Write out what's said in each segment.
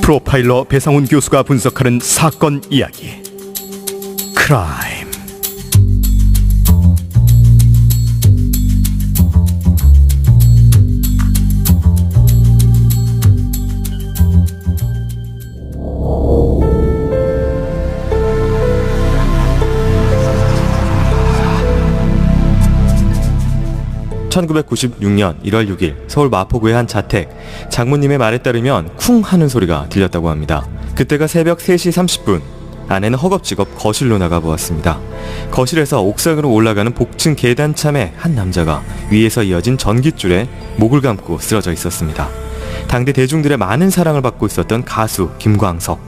프로파일러 배상훈 교수가 분석하는 사건 이야기 크라임. (1996년 1월 6일) 서울 마포구의 한 자택. 장모님의 말에 따르면 쿵 하는 소리가 들렸다고 합니다. 그때가 새벽 3시 30분. 아내는 허겁지겁 거실로 나가보았습니다. 거실에서 옥상으로 올라가는 복층 계단참에 한 남자가 위에서 이어진 전깃줄에 목을 감고 쓰러져 있었습니다. 당대 대중들의 많은 사랑을 받고 있었던 가수 김광석.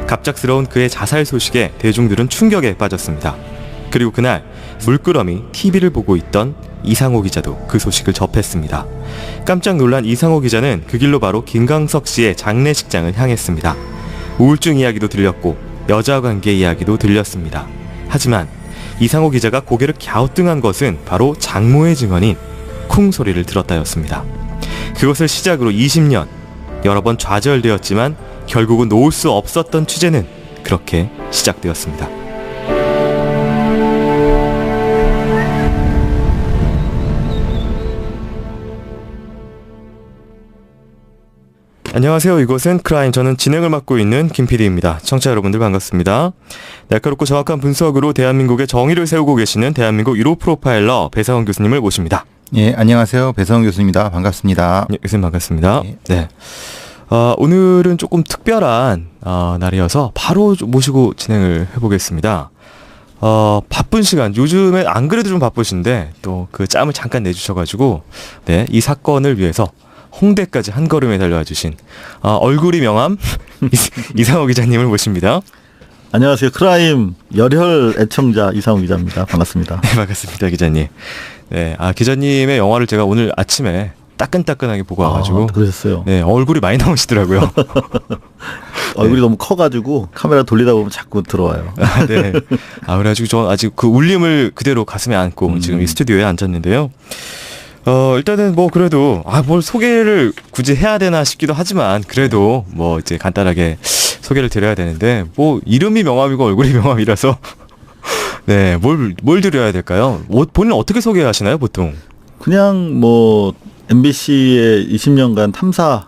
갑작스러운 그의 자살 소식에 대중들은 충격에 빠졌습니다. 그리고 그날 물끄러미 TV를 보고 있던 이상호 기자도 그 소식을 접했습니다. 깜짝 놀란 이상호 기자는 그 길로 바로 김광석 씨의 장례식장을 향했습니다. 우울증 이야기도 들렸고 여자 관계 이야기도 들렸습니다. 하지만 이상호 기자가 고개를 갸우뚱한 것은 바로 장모의 증언인 쿵 소리를 들었다였습니다. 그것을 시작으로 20년, 여러 번 좌절되었지만 결국은 놓을 수 없었던 취재는 그렇게 시작되었습니다. 안녕하세요. 이곳은 크라임. 저는 진행을 맡고 있는 김PD입니다. 청취자 여러분들 반갑습니다. 날카롭고 정확한 분석으로 대한민국의 정의를 세우고 계시는 대한민국 1호 프로파일러 배상훈 교수님을 모십니다. 예, 안녕하세요. 배상훈 교수입니다. 반갑습니다. 예, 교수님 반갑습니다. 예. 네. 오늘은 조금 특별한 날이어서 바로 모시고 진행을 해보겠습니다. 바쁜 시간, 요즘에 안 그래도 좀 바쁘신데 또 그 짬을 잠깐 내주셔가지고 네, 이 사건을 위해서 홍대까지 한 걸음에 달려와 주신 얼굴이 명함 이상호 기자님을 모십니다. 안녕하세요. 크라임 열혈 애청자 이상호 기자입니다. 반갑습니다. 네, 반갑습니다, 기자님. 네, 기자님의 영화를 제가 오늘 아침에 따끈따끈하게 보고 와가지고. 그러셨어요? 네, 얼굴이 많이 나오시더라고요. 얼굴이 너무 커가지고 카메라 돌리다 보면 자꾸 들어와요. 네. 그래가지고 저 아직 그 울림을 그대로 가슴에 안고 지금 이 스튜디오에 앉았는데요. 일단은 뭐 그래도 뭘 소개를 굳이 해야 되나 싶기도 하지만 그래도 뭐 이제 간단하게 소개를 드려야 되는데 뭐 이름이 명함이고 얼굴이 명함이라서 네, 뭘 드려야 될까요? 본인 어떻게 소개하시나요, 보통? 그냥 뭐 MBC의 20년간 탐사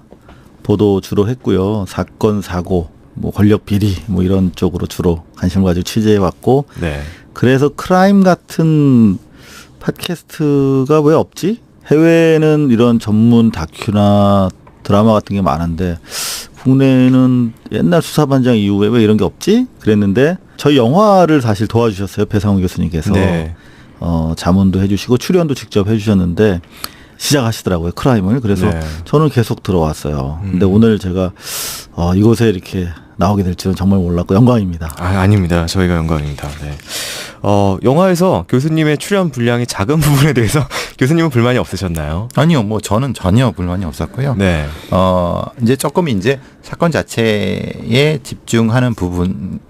보도 주로 했고요. 사건, 사고, 뭐 권력 비리 뭐 이런 쪽으로 주로 관심을 가지고 취재해 왔고. 네. 그래서 크라임 같은 팟캐스트가 왜 없지? 해외에는 이런 전문 다큐나 드라마 같은 게 많은데 국내에는 옛날 수사반장 이후에 왜 이런 게 없지? 그랬는데 저희 영화를 사실 도와주셨어요. 배상훈 교수님께서. 네. 자문도 해주시고 출연도 직접 해주셨는데 시작하시더라고요. 크라임을. 그래서 네. 저는 계속 들어왔어요. 근데 오늘 제가 이곳에 이렇게 나오게 될 줄은 정말 몰랐고 영광입니다. 아닙니다. 저희가 영광입니다. 네. 영화에서 교수님의 출연 분량이 작은 부분에 대해서 교수님은 불만이 없으셨나요? 아니요, 뭐 저는 전혀 불만이 없었고요. 네. 이제 조금 사건 자체에 집중하는 부분은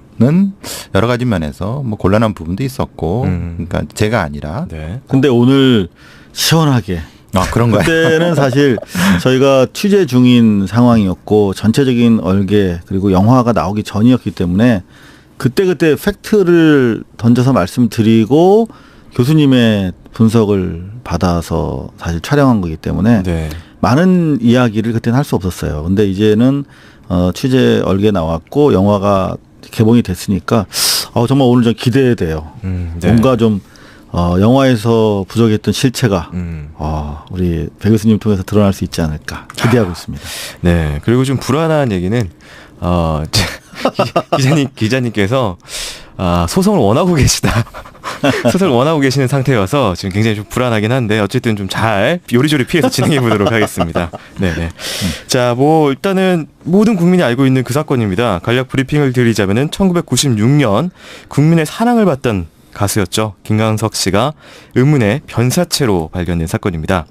여러 가지 면에서 뭐 곤란한 부분도 있었고, 그러니까 제가 아니라. 네. 근데 오늘 시원하게. 그런가요? 그때는 사실 저희가 취재 중인 상황이었고 전체적인 얼개 그리고 영화가 나오기 전이었기 때문에 그때 팩트를 던져서 말씀드리고 교수님의 분석을 받아서 사실 촬영한 거기 때문에 네. 많은 이야기를 그때는 할 수 없었어요. 근데 이제는 취재 얼개 나왔고 영화가 개봉이 됐으니까 정말 오늘 좀 기대돼요. 네. 뭔가 좀 영화에서 부족했던 실체가 우리 배 교수님 통해서 드러날 수 있지 않을까 기대하고 있습니다. 네. 그리고 좀 불안한 얘기는 기자님께서 소송을 원하고 계시다. 소송을 원하고 계시는 상태여서 지금 굉장히 좀 불안하긴 한데 어쨌든 좀 잘 요리조리 피해서 진행해 보도록 하겠습니다. 네네. 자, 뭐 일단은 모든 국민이 알고 있는 그 사건입니다. 간략 브리핑을 드리자면은 1996년 국민의 사랑을 받던 가수였죠. 김광석 씨가 의문의 변사체로 발견된 사건입니다.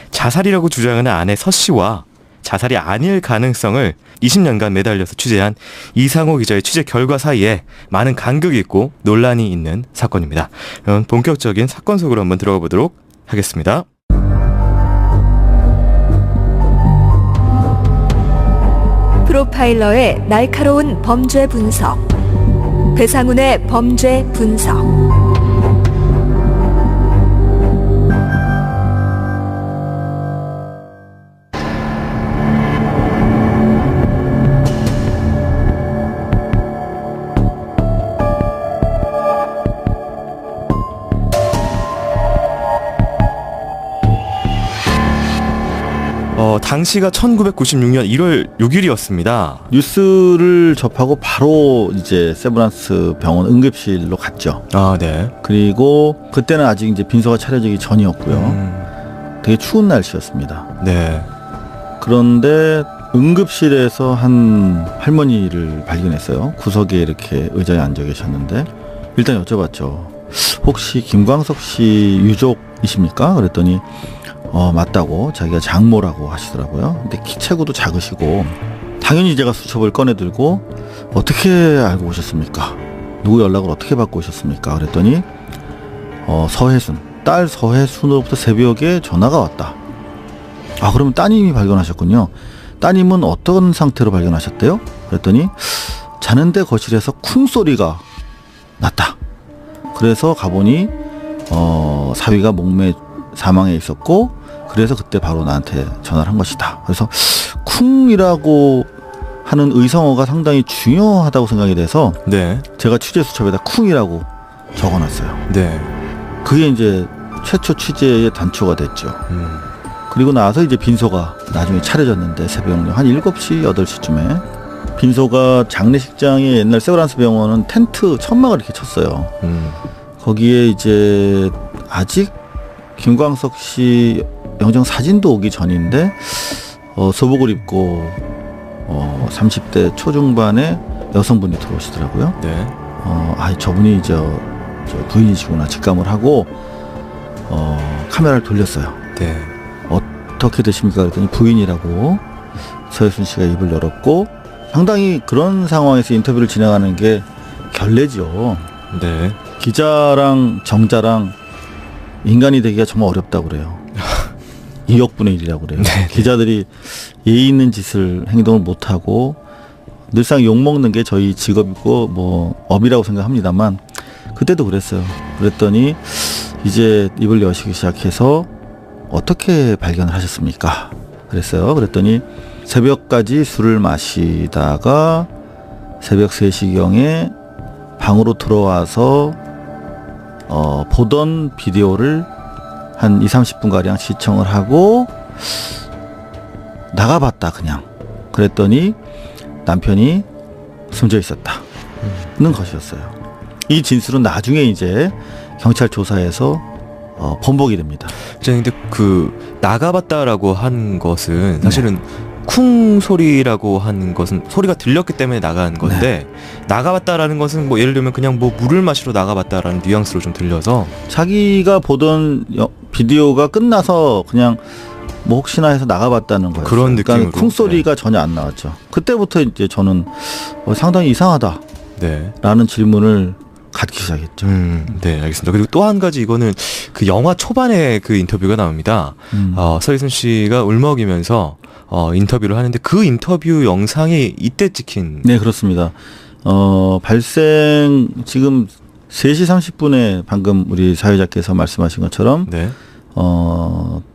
자살이라고 주장하는 아내 서 씨와 자살이 아닐 가능성을 20년간 매달려서 취재한 이상호 기자의 취재 결과 사이에 많은 간극이 있고 논란이 있는 사건입니다. 그럼 본격적인 사건 속으로 한번 들어가 보도록 하겠습니다. 프로파일러의 날카로운 범죄 분석. 배상훈의 범죄 분석. 당시가 1996년 1월 6일이었습니다. 뉴스를 접하고 바로 이제 세브란스 병원 응급실로 갔죠. 아, 네. 그리고 그때는 아직 이제 빈소가 차려지기 전이었고요. 되게 추운 날씨였습니다. 네. 그런데 응급실에서 한 할머니를 발견했어요. 구석에 이렇게 의자에 앉아 계셨는데 일단 여쭤봤죠. 혹시 김광석 씨 유족이십니까? 그랬더니 맞다고 자기가 장모라고 하시더라고요. 근데 키 체구도 작으시고 당연히 제가 수첩을 꺼내들고 어떻게 알고 오셨습니까? 누구 연락을 어떻게 받고 오셨습니까? 그랬더니 서혜순, 딸 서혜순으로부터 새벽에 전화가 왔다. 아, 그러면 따님이 발견하셨군요. 따님은 어떤 상태로 발견하셨대요? 그랬더니 자는데 거실에서 쿵 소리가 났다. 그래서 가보니 사위가 목매 사망해 있었고 그래서 그때 바로 나한테 전화를 한 것이다. 그래서 쿵이라고 하는 의성어가 상당히 중요하다고 생각이 돼서 네. 제가 취재 수첩에다 쿵이라고 적어놨어요. 네. 그게 이제 최초 취재의 단초가 됐죠. 그리고 나서 이제 빈소가 나중에 차려졌는데 새벽 한 7시, 8시쯤에 빈소가 장례식장에 옛날 세브란스 병원은 텐트 천막을 이렇게 쳤어요. 거기에 이제 아직 김광석 씨 영정 사진도 오기 전인데 소복을 입고 30대 초중반의 여성분이 들어오시더라고요. 네. 저분이 저 부인이시구나 직감을 하고 카메라를 돌렸어요. 네. 어떻게 되십니까? 그랬더니 부인이라고 서혜순 씨가 입을 열었고 상당히 그런 상황에서 인터뷰를 진행하는 게 결례죠. 네. 기자랑 정자랑 인간이 되기가 정말 어렵다고 그래요. 2억분의 1이라고 그래요. 네. 기자들이 예의 있는 짓을 행동을 못하고 늘상 욕먹는 게 저희 직업이고 뭐 업이라고 생각합니다만 그때도 그랬어요. 그랬더니 이제 입을 여시기 시작해서 어떻게 발견을 하셨습니까? 그랬어요. 그랬더니 새벽까지 술을 마시다가 새벽 3시경에 방으로 들어와서 보던 비디오를 한 20-30분가량 시청을 하고 나가봤다 그냥. 그랬더니 남편이 숨져 있었다는 것이었어요. 이 진술은 나중에 이제 경찰 조사에서 번복이 됩니다. 근데 그 나가봤다라고 한 것은 사실은 쿵 소리라고 하는 것은 소리가 들렸기 때문에 나간 건데 나가봤다라는 것은 뭐 예를 들면 그냥 뭐 물을 마시러 나가봤다라는 뉘앙스로 좀 들려서 자기가 보던 비디오가 끝나서 그냥 뭐 혹시나 해서 나가봤다는 거예요. 그런 느낌으로. 그러니까 쿵 소리가 전혀 안 나왔죠. 그때부터 이제 저는 상당히 이상하다라는 네. 질문을 갖기 시작했죠. 네, 알겠습니다. 그리고 또 한 가지 이거는 그 영화 초반에 그 인터뷰가 나옵니다. 서혜순 씨가 울먹이면서 인터뷰를 하는데 그 인터뷰 영상이 이때 찍힌. 네, 그렇습니다. 발생 지금 3시 30분에 방금 우리 사회자께서 말씀하신 것처럼 네.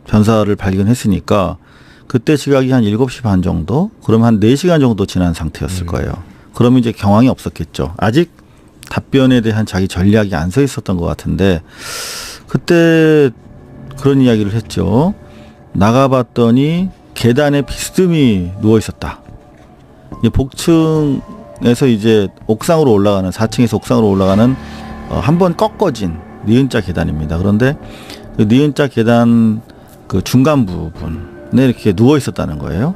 변사를 발견했으니까 그때 시각이 한 7시 반 정도? 그럼 한 4시간 정도 지난 상태였을 거예요. 그러면 이제 경황이 없었겠죠. 아직 답변에 대한 자기 전략이 안 서 있었던 것 같은데 그때 그런 이야기를 했죠. 나가봤더니 계단에 비스듬히 누워 있었다. 복층에서 이제 옥상으로 올라가는 4층에서 옥상으로 올라가는 한 번 꺾어진 니은자 계단입니다. 그런데 그 니은자 계단 그 중간 부분에 이렇게 누워 있었다는 거예요.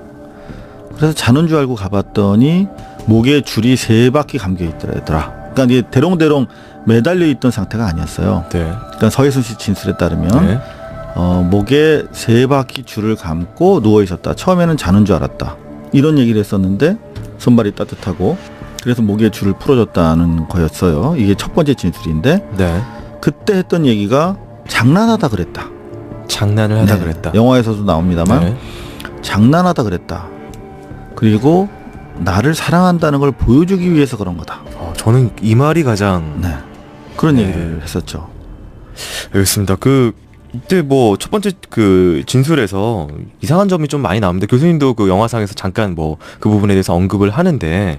그래서 자는 줄 알고 가봤더니 목에 줄이 3바퀴 감겨 있더라. 그러니까 이게 대롱대롱 매달려 있던 상태가 아니었어요. 네. 그러니까 서혜순 씨 진술에 따르면 네. 목에 3바퀴 줄을 감고 누워 있었다. 처음에는 자는 줄 알았다. 이런 얘기를 했었는데 손발이 따뜻하고 그래서 목에 줄을 풀어줬다는 거였어요. 이게 첫 번째 진술인데 네. 그때 했던 얘기가 장난하다 그랬다. 장난을 하다 네. 그랬다. 영화에서도 나옵니다만 네. 장난하다 그랬다. 그리고 나를 사랑한다는 걸 보여주기 위해서 그런 거다. 저는 이 말이 가장 네. 그런 네. 얘기를 했었죠. 알겠습니다. 이때 뭐 첫 번째 그 진술에서 이상한 점이 좀 많이 나오는데 교수님도 그 영화상에서 잠깐 뭐 그 부분에 대해서 언급을 하는데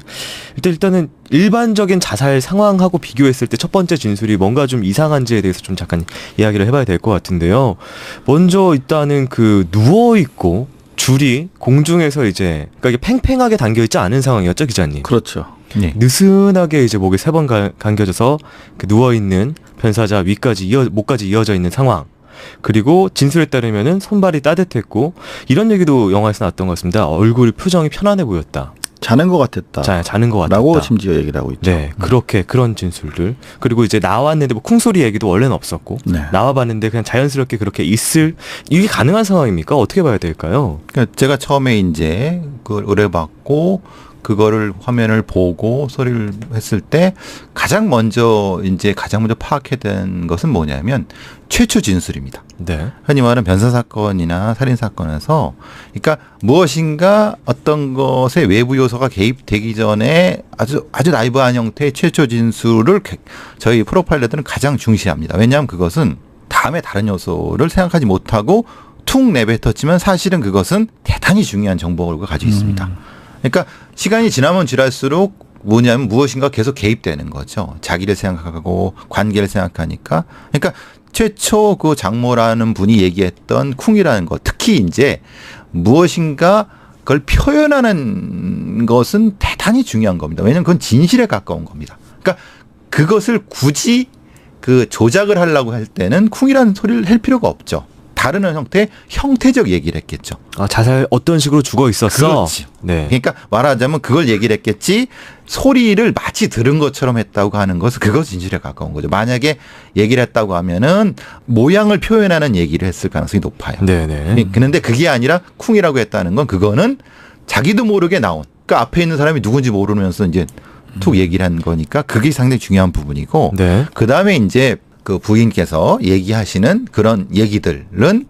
일단은 일반적인 자살 상황하고 비교했을 때 첫 번째 진술이 뭔가 좀 이상한지에 대해서 좀 잠깐 이야기를 해봐야 될 것 같은데요. 먼저 일단은 그 누워 있고 줄이 공중에서 이제 그러니까 이게 팽팽하게 당겨 있지 않은 상황이었죠, 기자님. 그렇죠. 네. 느슨하게 이제 목에 3번 감겨져서 그 누워 있는 변사자 목까지 이어져 있는 상황. 그리고 진술에 따르면은 손발이 따뜻했고 이런 얘기도 영화에서 나왔던 것 같습니다. 얼굴 표정이 편안해 보였다. 자는 것 같았다. 자는 것 같았다. 라고 심지어 얘기를 하고 있죠. 네, 그런 진술들. 그리고 이제 나왔는데 뭐 쿵소리 얘기도 원래는 없었고 네. 나와봤는데 그냥 자연스럽게 그렇게 이게 가능한 상황입니까? 어떻게 봐야 될까요? 그러니까 제가 처음에 이제 그걸 의뢰받고 그거를 화면을 보고 소리를 했을 때 가장 먼저 파악해야 된 것은 뭐냐면 최초 진술입니다. 네. 흔히 말하는 변사 사건이나 살인 사건에서 그러니까 무엇인가 어떤 것에 외부 요소가 개입되기 전에 아주 라이브한 형태의 최초 진술을 저희 프로파일러들은 가장 중시합니다. 왜냐하면 그것은 다음에 다른 요소를 생각하지 못하고 툭 내뱉었지만 사실은 그것은 대단히 중요한 정보를 가지고 있습니다. 그러니까 시간이 지나면 지날수록 뭐냐면 무엇인가 계속 개입되는 거죠. 자기를 생각하고 관계를 생각하니까. 그러니까 최초 그 장모라는 분이 얘기했던 쿵이라는 것, 특히 이제 무엇인가 그걸 표현하는 것은 대단히 중요한 겁니다. 왜냐하면 그건 진실에 가까운 겁니다. 그러니까 그것을 굳이 그 조작을 하려고 할 때는 쿵이라는 소리를 할 필요가 없죠. 다른 형태의 형태적 얘기를 했겠죠. 자살 어떤 식으로 죽어 있었어? 그렇지. 네. 그러니까 말하자면 그걸 얘기를 했겠지 소리를 마치 들은 것처럼 했다고 하는 것은 그것이 진실에 가까운 거죠. 만약에 얘기를 했다고 하면은 모양을 표현하는 얘기를 했을 가능성이 높아요. 네네. 그런데 그게 아니라 쿵이라고 했다는 건 그거는 자기도 모르게 나온 그러니까 앞에 있는 사람이 누군지 모르면서 이제 툭 얘기를 한 거니까 그게 상당히 중요한 부분이고 네. 그다음에 이제 그 부인께서 얘기하시는 그런 얘기들은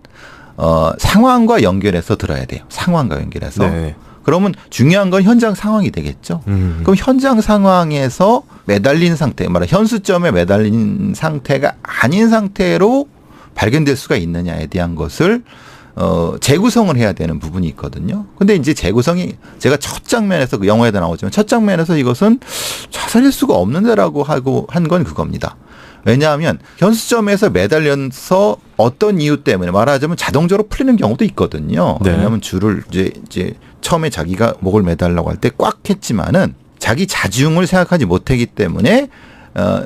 상황과 연결해서 들어야 돼요. 상황과 연결해서. 네. 그러면 중요한 건 현장 상황이 되겠죠. 그럼 현장 상황에서 매달린 상태, 현수점에 매달린 상태가 아닌 상태로 발견될 수가 있느냐에 대한 것을 재구성을 해야 되는 부분이 있거든요. 근데 이제 재구성이 제가 첫 장면에서 그 영화에도 나오지만 첫 장면에서 이것은 자살일 수가 없는데라고 하고 한 건 그겁니다. 왜냐하면 현수점에서 매달려서 어떤 이유 때문에 말하자면 자동적으로 풀리는 경우도 있거든요. 네. 왜냐하면 줄을 이제 처음에 자기가 목을 매달라고 할 때 꽉 했지만은 자기 자중을 생각하지 못했기 때문에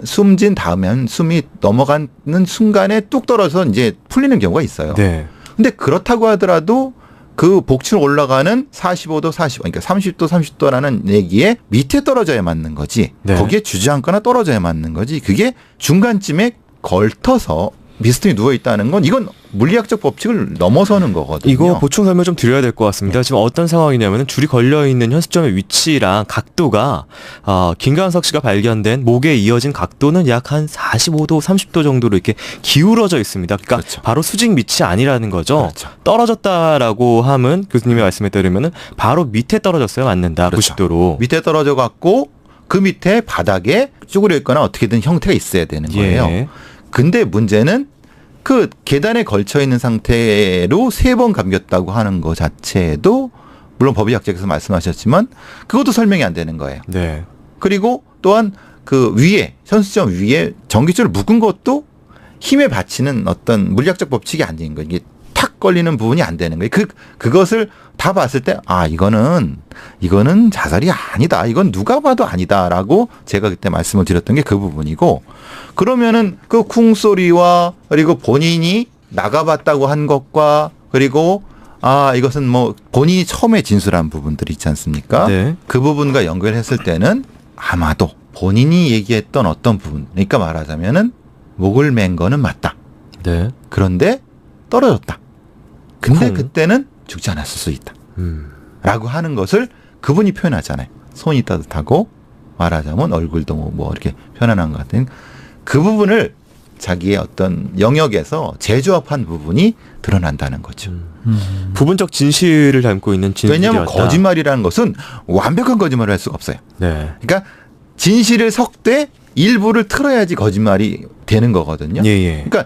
숨진 다음에 숨이 넘어가는 순간에 뚝 떨어져서 이제 풀리는 경우가 있어요. 네. 근데 그렇다고 하더라도 그 복층 올라가는 45도, 40도, 그러니까 30도, 30도라는 얘기에 밑에 떨어져야 맞는 거지. 네. 거기에 주저앉거나 떨어져야 맞는 거지. 그게 중간쯤에 걸터서 비스듬히 누워 있다는 건 이건 물리학적 법칙을 넘어서는 거거든요. 이거 보충 설명 좀 드려야 될 것 같습니다. 지금 어떤 상황이냐면 줄이 걸려 있는 현수점의 위치랑 각도가 김광석 씨가 발견된 목에 이어진 각도는 약 한 45도, 30도 정도로 이렇게 기울어져 있습니다. 그러니까 그렇죠. 바로 수직 밑이 아니라는 거죠. 그렇죠. 떨어졌다라고 하면 교수님의 말씀에 따르면은 바로 밑에 떨어졌어야 맞는다. 그렇죠. 90도로. 밑에 떨어져 갖고 그 밑에 바닥에 쭈그려 있거나 어떻게든 형태가 있어야 되는 거예요. 예. 근데 문제는 그 계단에 걸쳐 있는 상태로 3번 감겼다고 하는 것 자체도 물론 법의학자께서 말씀하셨지만 그것도 설명이 안 되는 거예요. 네. 그리고 또한 그 위에 현수점 위에 전기줄을 묶은 것도 힘에 받치는 어떤 물리학적 법칙이 안 되는 거예요. 이게 탁 걸리는 부분이 안 되는 거예요. 그것을 다 봤을 때 이거는 자살이 아니다. 이건 누가 봐도 아니다라고 제가 그때 말씀을 드렸던 게 그 부분이고 그러면은 그 쿵소리와 그리고 본인이 나가봤다고 한 것과 그리고 이것은 뭐 본인이 처음에 진술한 부분들이 있지 않습니까? 네. 그 부분과 연결했을 때는 아마도 본인이 얘기했던 어떤 부분, 그러니까 말하자면은 목을 맨 거는 맞다. 네. 그런데 떨어졌다. 근데 쿵. 그때는 죽지 않았을 수 있다. 라고 하는 것을 그분이 표현하잖아요. 손이 따뜻하고 말하자면 얼굴도 뭐 이렇게 편안한 것 같은 그 부분을 자기의 어떤 영역에서 재조합한 부분이 드러난다는 거죠. 부분적 진실을 담고 있는 진실이었다. 왜냐하면 거짓말이라는 것은 완벽한 거짓말을 할 수가 없어요. 네. 그러니까 진실을 섞되 일부를 틀어야지 거짓말이 되는 거거든요. 예. 그러니까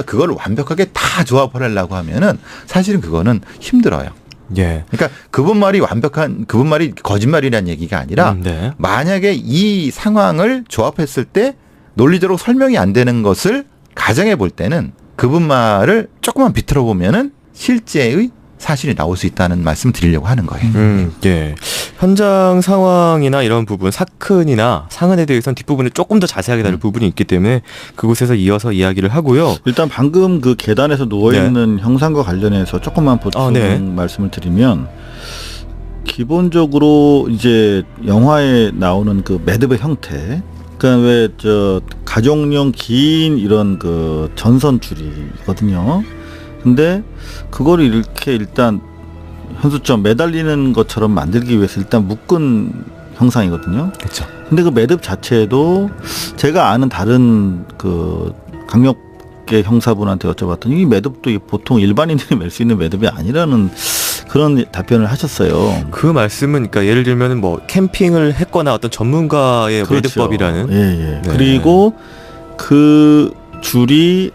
그걸 완벽하게 다 조합을 하려고 하면은 사실은 그거는 힘들어요. 예. 그러니까 그분 말이 거짓말이라는 얘기가 아니라 네. 만약에 이 상황을 조합했을 때 논리적으로 설명이 안 되는 것을 가정해 볼 때는 그분 말을 조금만 비틀어 보면은 실제의 사실이 나올 수 있다는 말씀 드리려고 하는 거예요. 예. 현장 상황이나 이런 부분, 사건이나 상흔에 대해서는 뒷부분에 조금 더 자세하게 다룰 부분이 있기 때문에 그곳에서 이어서 이야기를 하고요. 일단 방금 그 계단에서 누워있는 형상과 관련해서 조금만 보충 말씀을 드리면, 기본적으로 이제 영화에 나오는 그 매듭의 형태, 그러니까 왜 가족용 긴 이런 그 전선줄이거든요. 근데 그거를 이렇게 일단 현수점 매달리는 것처럼 만들기 위해서 일단 묶은 형상이거든요. 그렇죠. 근데 그 매듭 자체도 제가 아는 다른 그 강력계 형사분한테 여쭤봤더니 이 매듭도 보통 일반인들이 맬 수 있는 매듭이 아니라는 그런 답변을 하셨어요. 그 말씀은 그러니까 예를 들면 뭐 캠핑을 했거나 어떤 전문가의 그렇죠. 매듭법이라는. 예. 네. 그리고 그 줄이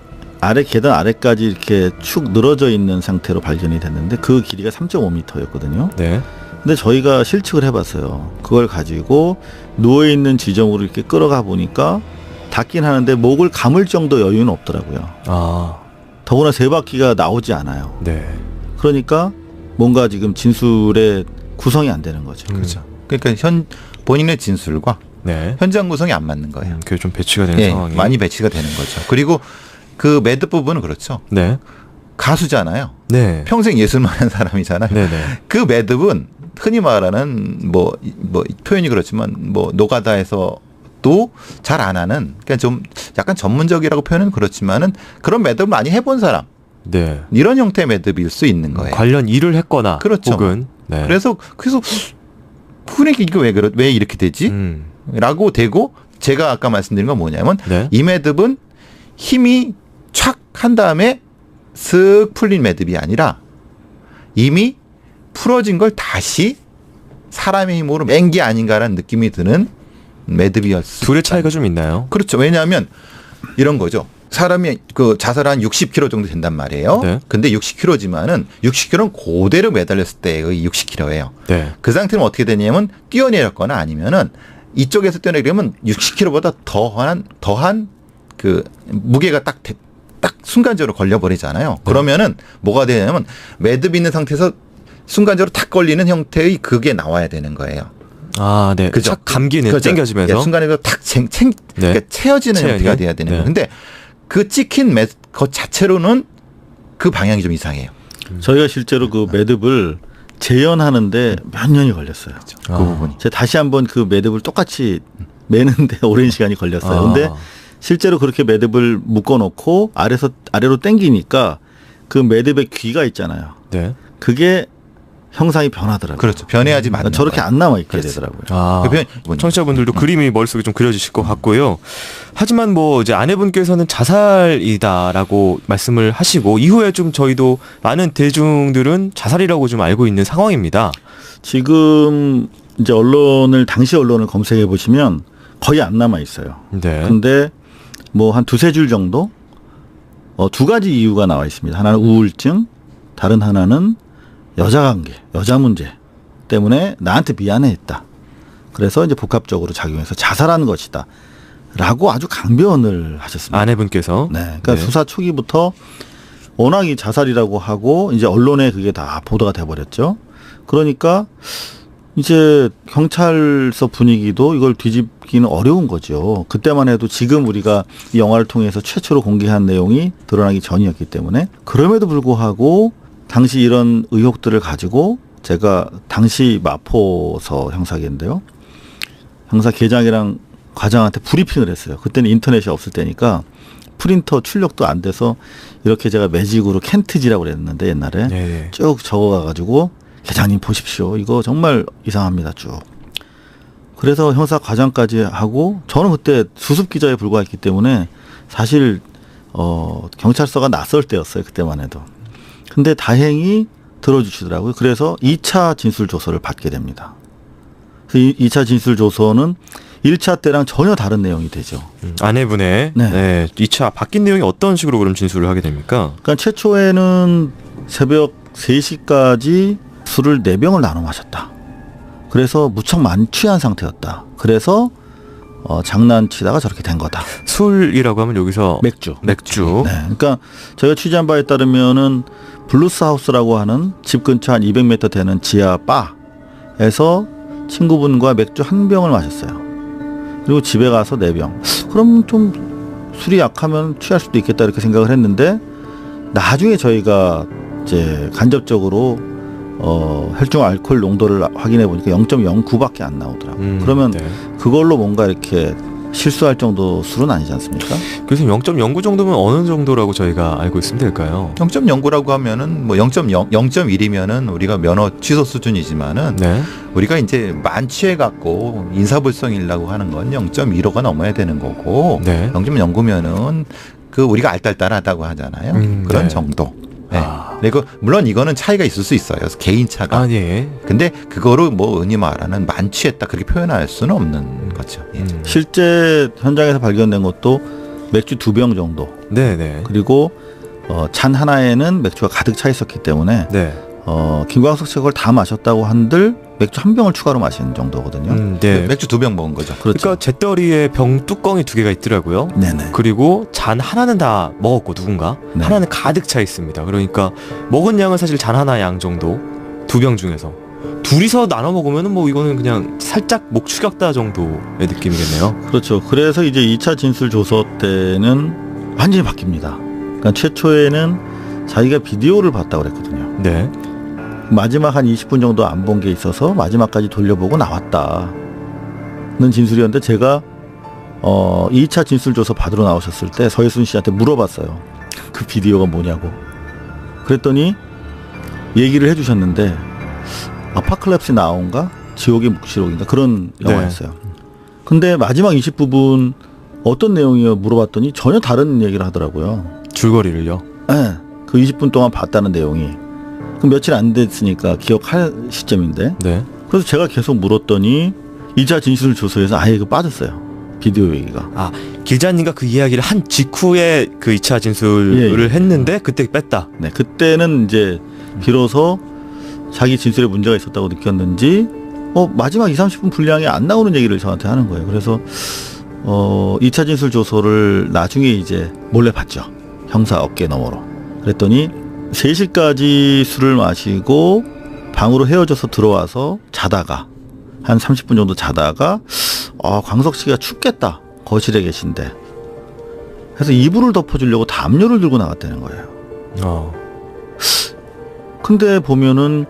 계단 아래까지 이렇게 축 늘어져 있는 상태로 발견이 됐는데 그 길이가 3.5m였거든요. 네. 근데 저희가 실측을 해봤어요. 그걸 가지고 누워있는 지점으로 이렇게 끌어가 보니까 닿긴 하는데 목을 감을 정도 여유는 없더라고요. 더구나 세 바퀴가 나오지 않아요. 네. 그러니까 뭔가 지금 진술의 구성이 안 되는 거죠. 그렇죠. 그러니까 본인의 진술과 네. 현장 구성이 안 맞는 거예요. 그게 좀 배치가 되는 상황이 많이 배치가 되는 거죠. 그리고 그 매듭 부분은 그렇죠. 네. 가수잖아요. 네. 평생 예술만 한 사람이잖아요. 네네. 그 매듭은 흔히 말하는 뭐 표현이 그렇지만 뭐 노가다에서도 잘 안 하는, 그러니까 좀 약간 전문적이라고 표현은 그렇지만은 그런 매듭을 많이 해본 사람, 네. 이런 형태의 매듭일 수 있는 거예요. 관련 일을 했거나 그렇죠. 혹은 네. 그래서 그분에게 이거 왜 이렇게 되지? 라고 되고, 제가 아까 말씀드린 건 뭐냐면 네. 이 매듭은 힘이 촥 한 다음에 쓱 풀린 매듭이 아니라 이미 풀어진 걸 다시 사람의 힘으로 맨 게 아닌가라는 느낌이 드는 매듭이었어요. 둘의 차이가 좀 있나요? 그렇죠. 왜냐하면 이런 거죠. 사람이 그 자살한 60kg 정도 된단 말이에요. 네. 근데 60kg지만은 60kg는 그대로 매달렸을 때의 60kg예요. 네. 그 상태는 어떻게 되냐면 뛰어내렸거나 아니면은 이쪽에서 뛰어내리면 60kg보다 더한 그 무게가 딱 순간적으로 걸려버리잖아요. 그러면은 뭐가 되냐면 매듭 있는 상태에서 순간적으로 탁 걸리는 형태의 그게 나와야 되는 거예요. 네. 그죠? 착 감기는 그렇죠. 당겨지면서. 예, 순간에 탁 네. 그러니까 채워지는 채연이? 형태가 돼야 되는 네. 거예요. 근데 그 찍힌 것 자체로는 그 방향이 좀 이상해요. 저희가 실제로 그 매듭을 재현하는데 몇 년이 걸렸어요. 그 부분이. 제가 다시 한번 그 매듭을 똑같이 매는데 오랜 시간이 걸렸어요. 근데 실제로 그렇게 매듭을 묶어놓고 아래로 당기니까 그 매듭의 귀가 있잖아요. 네. 그게 형상이 변하더라고요. 그렇죠. 변해야지 맞는 저렇게 거예요. 안 남아있게 그렇죠. 되더라고요. 청취자분들도 그림이 머릿속에 좀 그려지실 것 같고요. 하지만 뭐 이제 아내분께서는 자살이다라고 말씀을 하시고 이후에 좀 저희도 많은 대중들은 자살이라고 좀 알고 있는 상황입니다. 지금 이제 당시 언론을 검색해 보시면 거의 안 남아 있어요. 네. 근데 뭐 한 두세 줄 정도 두 가지 이유가 나와 있습니다. 하나는 우울증, 다른 하나는 여자관계, 여자 문제 때문에 나한테 미안해했다. 그래서 이제 복합적으로 작용해서 자살한 것이다. 라고 아주 강변을 하셨습니다. 아내분께서. 네. 그러니까 네. 수사 초기부터 워낙 이 자살이라고 하고 이제 언론에 그게 다 보도가 돼버렸죠. 그러니까 이제 경찰서 분위기도 이걸 뒤집기는 어려운 거죠. 그때만 해도 지금 우리가 이 영화를 통해서 최초로 공개한 내용이 드러나기 전이었기 때문에, 그럼에도 불구하고 당시 이런 의혹들을 가지고 제가 당시 마포서 형사계인데요. 형사계장이랑 과장한테 브리핑을 했어요. 그때는 인터넷이 없을 때니까 프린터 출력도 안 돼서 이렇게 제가 매직으로 켄트지라고 그랬는데 옛날에 네네. 쭉 적어가지고 계장님 보십시오. 이거 정말 이상합니다. 쭉. 그래서 형사 과장까지 하고 저는 그때 수습 기자에 불과했기 때문에 사실 경찰서가 낯설 때였어요. 그때만 해도. 근데 다행히 들어주시더라고요. 그래서 2차 진술 조서를 받게 됩니다. 2차 진술 조서는 1차 때랑 전혀 다른 내용이 되죠. 아내분의 네. 네. 2차 바뀐 내용이 어떤 식으로 그럼 진술을 하게 됩니까? 그러니까 최초에는 새벽 3시까지 술을 4병을 나눠 마셨다. 그래서 무척 만취한 상태였다. 그래서 장난치다가 저렇게 된 거다. 술이라고 하면 여기서 맥주. 네. 그러니까 저희가 취재한 바에 따르면은 블루스 하우스라고 하는 집 근처 한 200m 되는 지하 바에서 친구분과 맥주 1병을 마셨어요. 그리고 집에 가서 4병. 그럼 좀 술이 약하면 취할 수도 있겠다 이렇게 생각을 했는데 나중에 저희가 이제 간접적으로 혈중 알코올 농도를 확인해 보니까 0.09밖에 안 나오더라고요. 그러면 네. 그걸로 뭔가 이렇게 실수할 정도 술은 아니지 않습니까? 그래서 0.09 정도면 어느 정도라고 저희가 알고 있으면 될까요? 0.09라고 하면은 뭐 0.1이면은 우리가 면허 취소 수준이지만은 네. 우리가 이제 만취해 갖고 인사불성이라고 하는 건 0.15가 넘어야 되는 거고 네. 0.09면은 그 우리가 알딸딸하다고 하잖아요. 그런 네. 정도. 네. 아. 그리고 물론 이거는 차이가 있을 수 있어요. 개인 차가. 아, 예. 근데 그거를 뭐 흔히 말하는 만취했다 그렇게 표현할 수는 없는 거죠. 예. 실제 현장에서 발견된 것도 맥주 2병 정도. 네네. 그리고 잔 하나에는 맥주가 가득 차 있었기 때문에 네. 김광석 씨가 그걸 다 마셨다고 한들 맥주 1병을 추가로 마시는 정도거든요. 네. 맥주 2병 먹은 거죠. 그렇죠. 그러니까 잿더리에 병 뚜껑이 2개가 있더라고요. 네네. 그리고 잔 하나는 다 먹었고 누군가 네. 하나는 가득 차 있습니다. 그러니까 먹은 양은 사실 잔 하나 양 정도 2병 중에서 둘이서 나눠 먹으면은 뭐 이거는 그냥 살짝 목 축였다 정도의 느낌이겠네요. 그렇죠. 그래서 이제 2차 진술 조서 때는 완전히 바뀝니다. 그러니까 최초에는 자기가 비디오를 봤다고 그랬거든요. 네. 마지막 한 20분 정도 안 본 게 있어서 마지막까지 돌려보고 나왔다는 진술이었는데 제가 2차 진술조서 받으러 나오셨을 때 서예순 씨한테 물어봤어요. 그 비디오가 뭐냐고. 그랬더니 얘기를 해주셨는데 아파클랩스 나온가? 지옥의 묵시록인가? 그런 영화였어요. 근데 마지막 20부분 어떤 내용이에요? 물어봤더니 전혀 다른 얘기를 하더라고요. 줄거리를요. 네, 그 20분 동안 봤다는 내용이. 그럼 며칠 안 됐으니까 기억할 시점인데. 네. 그래서 제가 계속 물었더니 2차 진술 조서에서 아예 그 빠졌어요. 비디오 얘기가. 아, 기자님과 그 이야기를 한 직후에 그 2차 진술을 했는데 그때 뺐다. 네, 그때는 이제 비로소 자기 진술에 문제가 있었다고 느꼈는지 마지막 20-30분 분량이 안 나오는 얘기를 저한테 하는 거예요. 그래서 2차 진술 조서를 나중에 이제 몰래 봤죠. 형사 어깨 너머로. 그랬더니 3시까지 술을 마시고 방으로 헤어져서 들어와서 자다가 한 30분 정도 자다가 광석 씨가 춥겠다. 거실에 계신데. 그래서 이불을 덮어주려고 담요를 들고 나갔다는 거예요. 근데 보면은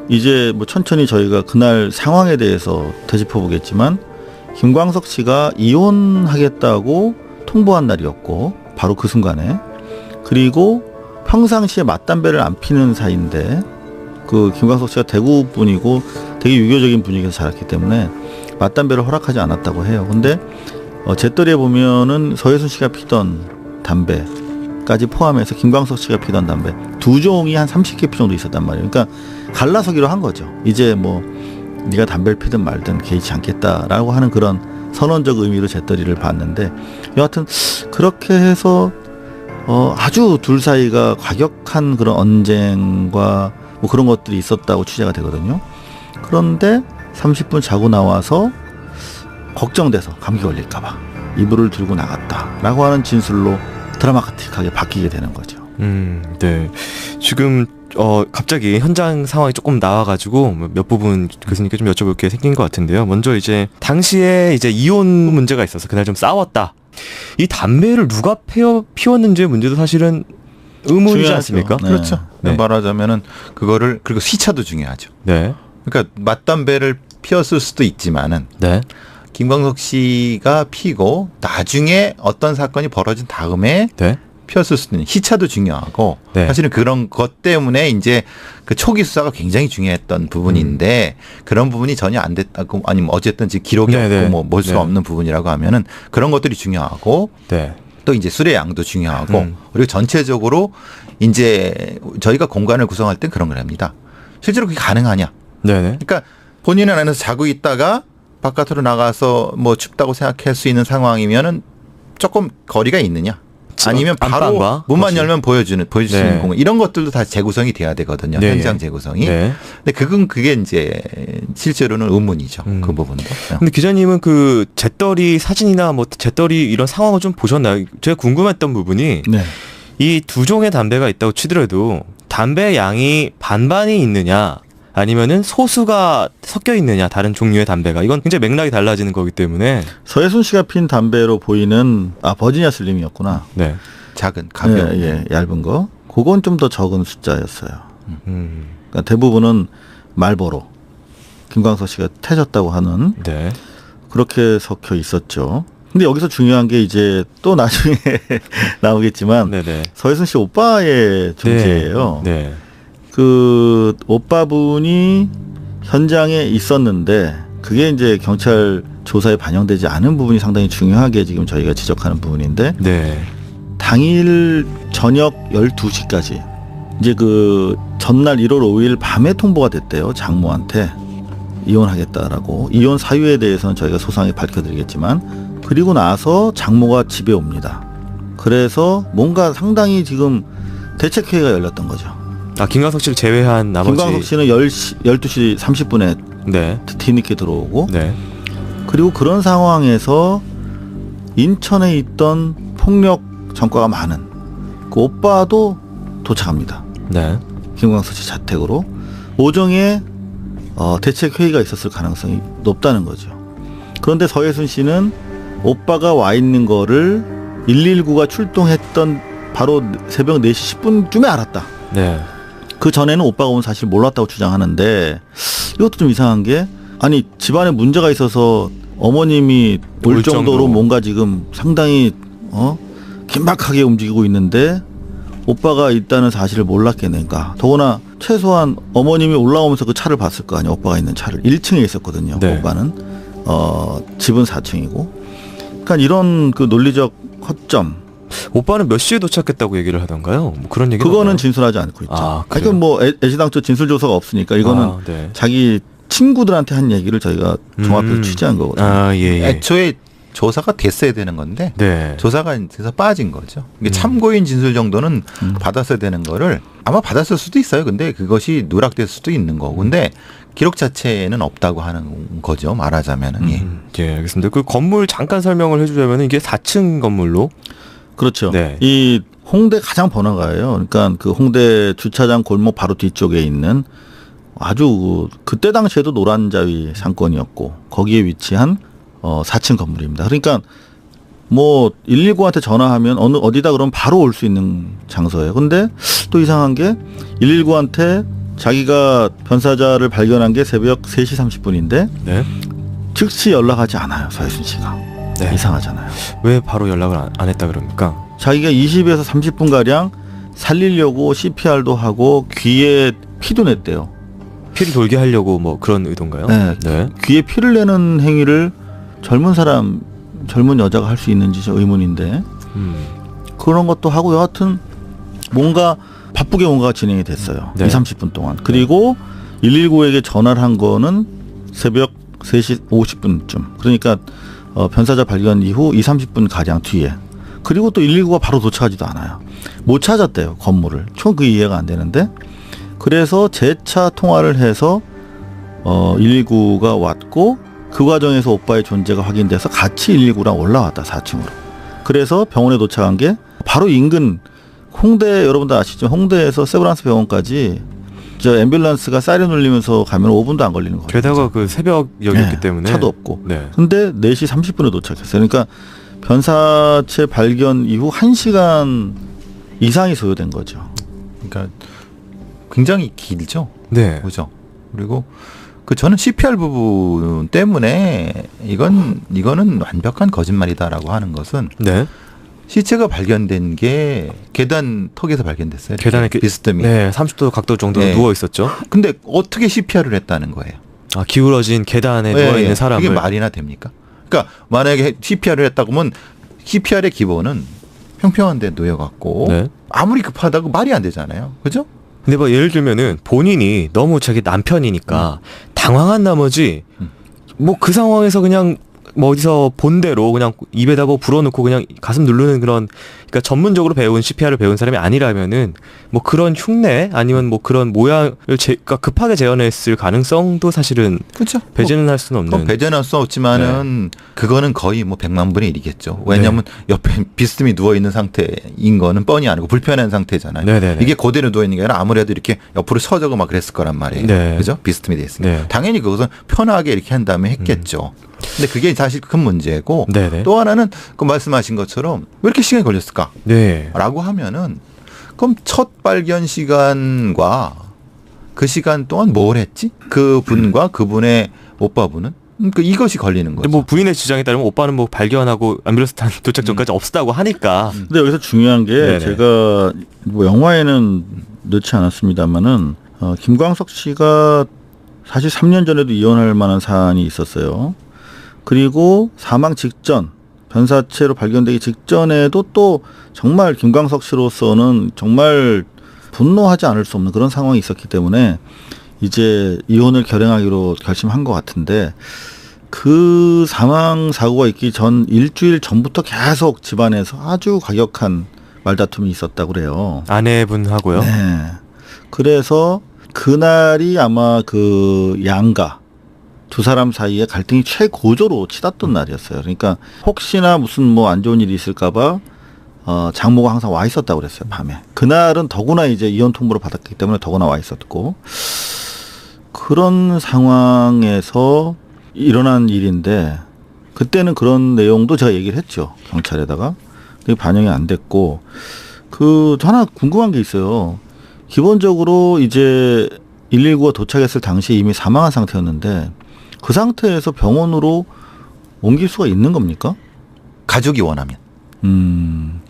이제 뭐 천천히 저희가 그날 상황에 대해서 되짚어 보겠지만 김광석 씨가 이혼하겠다고 통보한 날이었고 바로 그 순간에 그리고 평상시에 맞담배를 안 피는 사이인데 그 김광석 씨가 대구 분이고 되게 유교적인 분위기에서 자랐기 때문에 맞담배를 허락하지 않았다고 해요. 근데 잿더리에 보면은 서예순 씨가 피던 담배까지 포함해서 김광석 씨가 피던 담배 2종이 한 30개 정도 있었단 말이에요. 그러니까 갈라서기로 한 거죠. 이제 뭐 네가 담배를 피든 말든 개의치 않겠다라고 하는 그런 선언적 의미로 잿더리를 봤는데 여하튼 그렇게 해서 아주 둘 사이가 과격한 그런 언쟁과 뭐 그런 것들이 있었다고 취재가 되거든요. 그런데 30분 자고 나와서 걱정돼서 감기 걸릴까봐 이불을 들고 나갔다라고 하는 진술로 드라마틱하게 바뀌게 되는 거죠. 네. 지금 갑자기 현장 상황이 조금 나와가지고 몇 부분 교수님께 좀 여쭤볼 게 생긴 것 같은데요. 먼저 이제 당시에 이제 이혼 문제가 있어서 그날 좀 싸웠다. 이 담배를 누가 피웠는지의 문제도 사실은 의문이지 중요하죠. 않습니까? 네. 그렇죠. 네. 말하자면은 그거를 그리고 시차도 중요하죠. 네. 그러니까 맞담배를 피웠을 수도 있지만은 네. 김광석 씨가 피고 나중에 어떤 사건이 벌어진 다음에 네. 피웠을 수도 있는 시차도 중요하고 네. 사실은 그런 것 때문에 이제 그 초기 수사가 굉장히 중요했던 부분인데 그런 부분이 전혀 안 됐다고 아니면 어쨌든 지금 기록이 네, 네. 없고 뭐 볼 수 네. 없는 부분이라고 하면은 그런 것들이 중요하고 네. 또 이제 술의 양도 중요하고 그리고 전체적으로 이제 저희가 공간을 구성할 땐 그런 걸 합니다. 실제로 그게 가능하냐? 네네. 그러니까 본인은 안에서 자고 있다가 바깥으로 나가서 뭐 춥다고 생각할 수 있는 상황이면은 조금 거리가 있느냐? 아니면 바로 안방과 문만 거실. 열면 보여줄 수 네. 있는 공간 이런 것들도 다 재구성이 돼야 되거든요. 네, 현장 예. 재구성이. 네. 근데 그게 이제 실제로는 의문이죠. 그 부분도. 근데 기자님은 그 잿더리 사진이나 뭐 잿더리 이런 상황을 좀 보셨나요? 제가 궁금했던 부분이 네. 이 두 종의 담배가 있다고 치더라도 담배 양이 반반이 있느냐 아니면은 소수가 섞여 있느냐 다른 종류의 담배가 이건 굉장히 맥락이 달라지는 거기 때문에 서예순 씨가 핀 담배로 보이는 버지니아 슬림이었구나. 네. 작은 가벼운. 예, 얇은 거. 그건 좀 더 적은 숫자였어요. 음. 그러니까 대부분은 말보로 김광석 씨가 태졌다고 하는 네. 그렇게 섞여 있었죠. 근데 여기서 중요한 게 이제 또 나중에 나오겠지만 네네. 서예순 씨 오빠의 존재예요. 네. 그 오빠분이 현장에 있었는데 그게 이제 경찰 조사에 반영되지 않은 부분이 상당히 중요하게 지금 저희가 지적하는 부분인데 네. 당일 저녁 12시까지 이제 그 전날 1월 5일 밤에 통보가 됐대요. 장모한테 이혼하겠다라고. 이혼 사유에 대해서는 저희가 소상히 밝혀드리겠지만 그리고 나서 장모가 집에 옵니다. 그래서 뭔가 상당히 지금 대책회의가 열렸던 거죠. 김광석 씨를 제외한 나머지 김광석 씨는 12시 30분에 네. 뒤늦게 들어오고 네. 그리고 그런 상황에서 인천에 있던 폭력 전과가 많은 그 오빠도 도착합니다. 네. 김광석 씨 자택으로 오정에 대책 회의가 있었을 가능성이 높다는 거죠. 그런데 서예순 씨는 오빠가 와 있는 거를 119가 출동했던 바로 새벽 4시 10분쯤에 알았다. 네. 그 전에는 오빠가 온 사실 몰랐다고 주장하는데 이것도 좀 이상한 게 아니 집안에 문제가 있어서 어머님이 올 정도로 뭔가 지금 상당히 긴박하게 움직이고 있는데 오빠가 있다는 사실을 몰랐겠는가. 더구나 최소한 어머님이 올라오면서 그 차를 봤을 거 아니에요. 오빠가 있는 차를 1층에 있었거든요. 네. 오빠는 집은 4층이고. 그러니까 이런 그 논리적 허점. 오빠는 몇 시에 도착했다고 얘기를 하던가요? 뭐 그런 얘기 그거는 진술하지 않고 있죠. 아, 그러니까 뭐 애시당초 진술 조사가 없으니까 이거는 네. 자기 친구들한테 한 얘기를 저희가 종합해서 취재한 거거든요. 예. 애초에 조사가 됐어야 되는 건데 네. 조사가 돼서 빠진 거죠. 이게 참고인 진술 정도는 받았어야 되는 거를 아마 받았을 수도 있어요. 근데 그것이 누락될 수도 있는 거고. 근데 기록 자체에는 없다고 하는 거죠. 말하자면은. 예, 알겠습니다. 그 건물 잠깐 설명을 해주자면 이게 4층 건물로. 그렇죠. 네. 이 홍대 가장 번화가예요. 그러니까 그 홍대 주차장 골목 바로 뒤쪽에 있는 아주 그때 당시에도 노란자위 상권이었고 거기에 위치한 4층 건물입니다. 그러니까 뭐 119한테 전화하면 어디다 그러면 바로 올 수 있는 장소예요. 근데 또 이상한 게 119한테 자기가 변사자를 발견한 게 새벽 3시 30분인데 네. 즉시 연락하지 않아요. 서예순 씨가. 네. 이상하잖아요. 왜 바로 연락을 안 했다 그럽니까? 자기가 20에서 30분 가량 살리려고 CPR도 하고 귀에 피도 냈대요. 피를 돌게 하려고 뭐 그런 의도인가요? 네. 네. 귀에 피를 내는 행위를 젊은 여자가 할 수 있는지 저 의문인데 그런 것도 하고 여하튼 뭔가 바쁘게 뭔가가 진행이 됐어요. 네. 2, 30분 동안. 그리고 119에게 전화를 한 거는 새벽 3시 50분쯤. 그러니까 변사자 발견 이후 2, 30분 가량 뒤에. 그리고 또 119가 바로 도착하지도 않아요. 못 찾았대요. 건물을. 총 그게 이해가 안 되는데. 그래서 재차 통화를 해서 119가 왔고 그 과정에서 오빠의 존재가 확인돼서 같이 119랑 올라왔다. 4층으로. 그래서 병원에 도착한 게 바로 인근 홍대 여러분들 아시죠? 홍대에서 세브란스 병원까지 저 앰뷸런스가 사이렌 울리면서 가면 5분도 안 걸리는 거예요. 게다가 그 새벽역이었기 때문에 차도 없고. 네. 근데 4시 30분에 도착했어요. 그러니까 변사체 발견 이후 1시간 이상이 소요된 거죠. 그러니까 굉장히 길죠. 네. 그죠. 그리고 저는 CPR 부분 때문에 이거는 완벽한 거짓말이다라고 하는 것은 네. 시체가 발견된 게 계단 턱에서 발견됐어요. 계단에 비스듬히. 네, 30도 각도 정도로 네. 누워 있었죠. 근데 어떻게 CPR을 했다는 거예요? 기울어진 계단에 누워 있는 사람을. 그게 말이나 됩니까? 그러니까 만약에 CPR을 했다고 하면 CPR의 기본은 평평한 데 놓여갖고 네. 아무리 급하다고 말이 안 되잖아요. 그죠? 근데 뭐 예를 들면은 본인이 너무 자기 남편이니까 당황한 나머지 뭐 그 상황에서 그냥 뭐 어디서 본 대로 그냥 입에다 뭐 불어넣고 그냥 가슴 누르는 그런, 그러니까 전문적으로 배운 CPR을 배운 사람이 아니라면은 뭐 그런 흉내 아니면 뭐 그런 모양을 그러니까 급하게 재현했을 가능성도 사실은 그렇죠. 배제는 할 수는 없는. 배제는 할 수 없지만은 그거는 거의 뭐 100만 분의 1이겠죠. 왜냐하면 옆에 비스듬히 누워 있는 상태인 거는 뻔히 아니고 불편한 상태잖아요. 네네네. 이게 그대로 누워 있는 게 아니라 아무래도 이렇게 옆으로 서져고 막 그랬을 거란 말이에요. 네. 그죠? 비스듬히 돼 있으니까. 네. 당연히 그것은 편하게 이렇게 한 다음에 했겠죠. 근데 그게 사실 큰 문제고 네네. 또 하나는 그 말씀하신 것처럼 왜 이렇게 시간이 걸렸을까? 네. 라고 하면은 그럼 첫 발견 시간과 그 시간 동안 뭘 했지? 그 분과 그분의 오빠분은? 그러니까 이것이 걸리는 거죠. 근데 뭐 부인의 주장에 따르면 오빠는 뭐 발견하고 암뷸런스 탄 도착 전까지 없었다고 하니까. 근데 여기서 중요한 게 네네. 제가 뭐 영화에는 넣지 않았습니다만은 김광석 씨가 사실 3년 전에도 이혼할 만한 사안이 있었어요. 그리고 사망 직전 변사체로 발견되기 직전에도 또 정말 김광석 씨로서는 정말 분노하지 않을 수 없는 그런 상황이 있었기 때문에 이제 이혼을 결행하기로 결심한 것 같은데, 그 사망 사고가 있기 전 일주일 전부터 계속 집안에서 아주 과격한 말다툼이 있었다고 그래요. 아내분하고요. 네. 그래서 그날이 아마 그 양가 두 사람 사이에 갈등이 최고조로 치닫던 날이었어요. 그러니까 혹시나 무슨 뭐 안 좋은 일이 있을까봐 장모가 항상 와 있었다고 그랬어요, 밤에. 그날은 더구나 이제 이혼 통보를 받았기 때문에 더구나 와 있었고, 그런 상황에서 일어난 일인데 그때는 그런 내용도 제가 얘기를 했죠, 경찰에다가. 그게 반영이 안 됐고, 그 하나 궁금한 게 있어요. 기본적으로 이제 119가 도착했을 당시에 이미 사망한 상태였는데 그 상태에서 병원으로 옮길 수가 있는 겁니까? 가족이 원하면.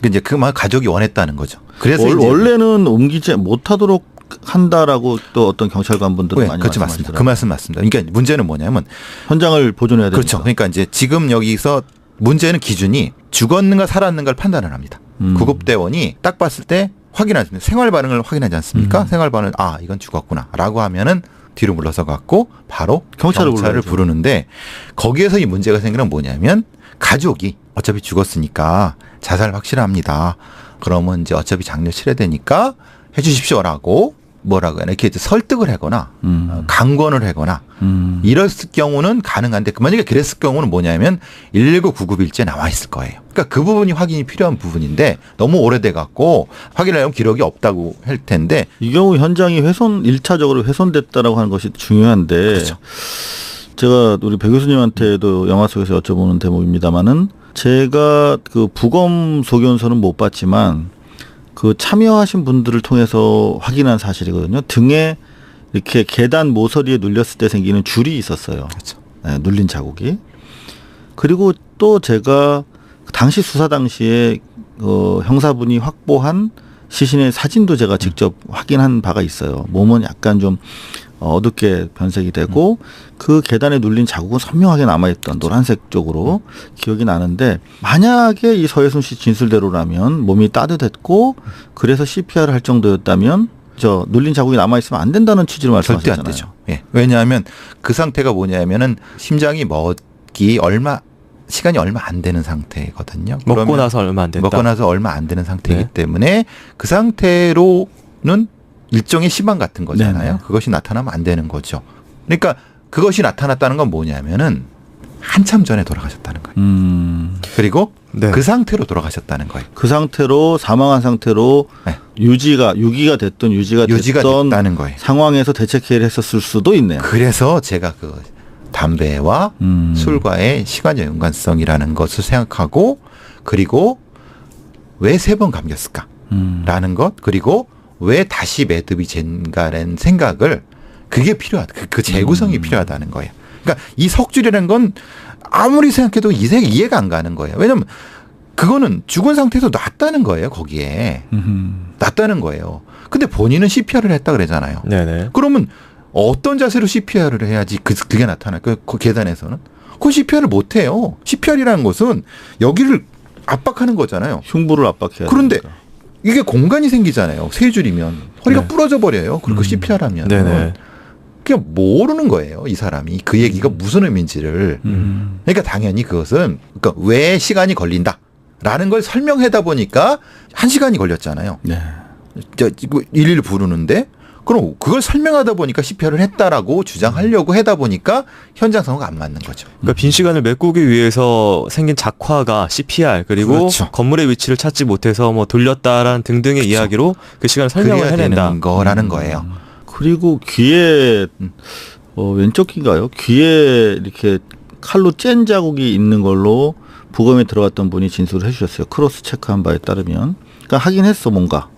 이제 그 말 가족이 원했다는 거죠. 그래서 이제 원래는 옮기지 못하도록 한다라고 또 어떤 경찰관분들은 네, 많이 그렇죠, 맞습니다. 말씀하시더라고요. 그 말씀 맞습니다. 그러니까 문제는 뭐냐면 현장을 보존해야 되니까. 그렇죠. 그러니까 이제 지금 여기서 문제는 기준이 죽었는가 살았는가를 판단을 합니다. 구급대원이 딱 봤을 때 확인하시면 생활 반응을 확인하지 않습니까? 생활 반응, 아 이건 죽었구나라고 하면은 뒤로 물러서 갖고 바로 경찰을 부르는데, 거기에서 이 문제가 생기는 건 뭐냐면 가족이 어차피 죽었으니까 자살 확실합니다. 그러면 이제 어차피 장례 치러야 되니까 해주십시오라고 뭐라고 해야 이렇게 이제 설득을 하거나 강권을 하거나 이랬을 경우는 가능한데, 만약에 그랬을 경우는 뭐냐면 119 구급일지에 나와 있을 거예요. 그러니까 그 부분이 확인이 필요한 부분인데 너무 오래돼 갖고 확인하려면 기록이 없다고 할 텐데, 이 경우 현장이 1차적으로 훼손됐다라고 하는 것이 중요한데, 그렇죠. 제가 우리 배 교수님한테도 영화 속에서 여쭤보는 대목입니다만은, 제가 그 부검 소견서는 못 봤지만 그 참여하신 분들을 통해서 확인한 사실이거든요. 등에 이렇게 계단 모서리에 눌렸을 때 생기는 줄이 있었어요. 그렇죠. 네, 눌린 자국이. 그리고 또 제가 당시 수사 당시에 형사분이 확보한 시신의 사진도 제가 직접 확인한 바가 있어요. 몸은 약간 좀 어둡게 변색이 되고 그 계단에 눌린 자국은 선명하게 남아있던 노란색 쪽으로 기억이 나는데, 만약에 이 서예순 씨 진술대로라면 몸이 따뜻했고 그래서 CPR을 할 정도였다면 저 눌린 자국이 남아있으면 안 된다는 취지로 절대 말씀하셨잖아요. 안 되죠. 예. 왜냐하면 그 상태가 뭐냐면은 심장이 시간이 얼마 안 되는 상태거든요. 먹고 나서 얼마 안 됐다. 먹고 나서 얼마 안 되는 상태이기 네. 때문에 그 상태로는 일종의 시방 같은 거잖아요. 네네. 그것이 나타나면 안 되는 거죠. 그러니까 그것이 나타났다는 건 뭐냐면은 한참 전에 돌아가셨다는 거예요. 그리고 네. 그 상태로 돌아가셨다는 거예요. 그 상태로 사망한 상태로 네. 유지가 됐던 됐다는 거예요. 상황에서 대책회의를 했었을 수도 있네요. 그래서 제가 그 담배와 술과의 시간적 연관성이라는 것을 생각하고, 그리고 왜 3번 감겼을까라는 것, 그리고 왜 다시 매듭이 된가라는 생각을, 그게 필요하다. 그 재구성이 필요하다는 거예요. 그러니까 이 석줄이라는 건 아무리 생각해도 이해가 안 가는 거예요. 왜냐면 그거는 죽은 상태에서 놨다는 거예요. 거기에 놨다는 거예요. 근데 본인은 CPR을 했다 그러잖아요. 네네. 그러면 어떤 자세로 CPR을 해야지 그게 나타날까요? 그 계단에서는. 그 CPR을 못 해요. CPR이라는 것은 여기를 압박하는 거잖아요. 흉부를 압박해야 그런데 되니까. 이게 공간이 생기잖아요. 세 줄이면 허리가 네. 부러져 버려요. 그리고 CPR 하면. 네네. 그게 모르는 거예요. 이 사람이 그 얘기가 무슨 의미인지를. 그러니까 당연히 그것은 그러니까 왜 시간이 걸린다라는 걸 설명하다 보니까 1시간이 걸렸잖아요. 네. 112 부르는데 그럼 그걸 설명하다 보니까 CPR을 했다라고 주장하려고 하다 보니까 현장 상황가 안 맞는 거죠. 그러니까 빈 시간을 메꾸기 위해서 생긴 작화가 CPR 그리고 그렇죠. 건물의 위치를 찾지 못해서 뭐 돌렸다라는 등등의 그렇죠. 이야기로 그 시간을 설명을 그래야 해낸다. 되는 거라는 거예요. 그리고 귀에 왼쪽 귀인가요? 귀에 이렇게 칼로 짠 자국이 있는 걸로 부검에 들어갔던 분이 진술을 해주셨어요. 크로스 체크한 바에 따르면. 그러니까 하긴 했어 뭔가.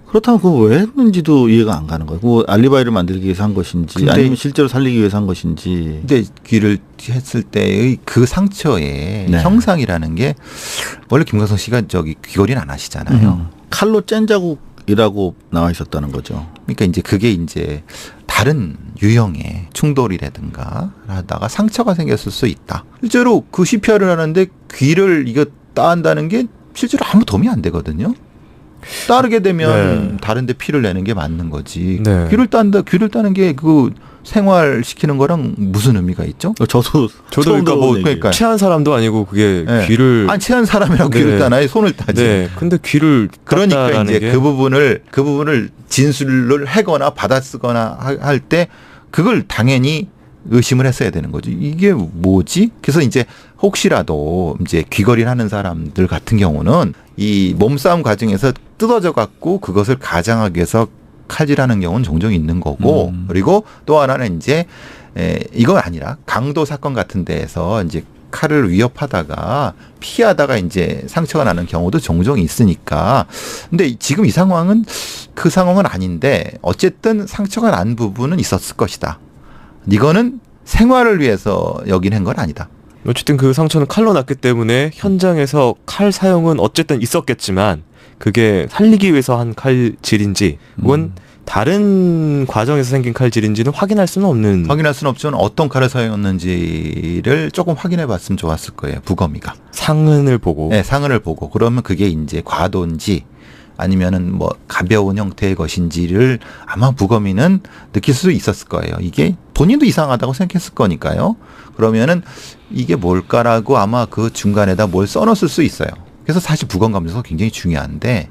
그렇다면 그거 왜 했는지도 이해가 안 가는 거예요. 그거 알리바이를 만들기 위해서 한 것인지 근데 아니면 실제로 살리기 위해서 한 것인지. 근데 귀를 했을 때의 그 상처의 네. 형상이라는 게 원래 김광석 씨가 저기 귀걸이는 안 하시잖아요. 칼로 짠 자국이라고 나와 있었다는 거죠. 그러니까 이제 그게 이제 다른 유형의 충돌이라든가 하다가 상처가 생겼을 수 있다. 실제로 그 CPR을 하는데 귀를 이거 따한다는 게 실제로 아무 도움이 안 되거든요. 따르게 되면 네. 다른 데 피를 내는 게 맞는 거지. 네. 귀를 따는 게 그 생활시키는 거랑 무슨 의미가 있죠? 저도 그러니까 뭐 그러니까요. 취한 사람도 아니고 그게 네. 귀를 안 취한 사람이라고 네. 귀를 따나요? 손을 따지. 네. 근데 귀를 그러니까 땄다라는 이제 게 그 부분을 진술을 하거나 받아쓰거나 할 때 그걸 당연히 의심을 했어야 되는 거죠. 이게 뭐지? 그래서 이제 혹시라도 이제 귀걸이를 하는 사람들 같은 경우는 이 몸싸움 과정에서 뜯어져 갖고 그것을 가장하기 위해서 칼질하는 경우는 종종 있는 거고 그리고 또 하나는 이제 이건 아니라 강도 사건 같은 데에서 이제 칼을 위협하다가 피하다가 이제 상처가 나는 경우도 종종 있으니까. 근데 지금 이 상황은 그 상황은 아닌데 어쨌든 상처가 난 부분은 있었을 것이다. 이거는 생활을 위해서 여기는 건 아니다. 어쨌든 그 상처는 칼로 났기 때문에 현장에서 칼 사용은 어쨌든 있었겠지만 그게 살리기 위해서 한 칼질인지 혹은 다른 과정에서 생긴 칼질인지는 확인할 수는 없는. 확인할 수는 없지만 어떤 칼을 사용했는지를 조금 확인해 봤으면 좋았을 거예요. 부검이가. 상흔을 보고. 네, 상흔을 보고. 그러면 그게 이제 과도인지 아니면은 뭐 가벼운 형태의 것인지를 아마 부검이는 느낄 수 있었을 거예요. 이게 본인도 이상하다고 생각했을 거니까요. 그러면은 이게 뭘까라고 아마 그 중간에다 뭘 써놨을 수 있어요. 그래서 사실 부검 감정도 굉장히 중요한데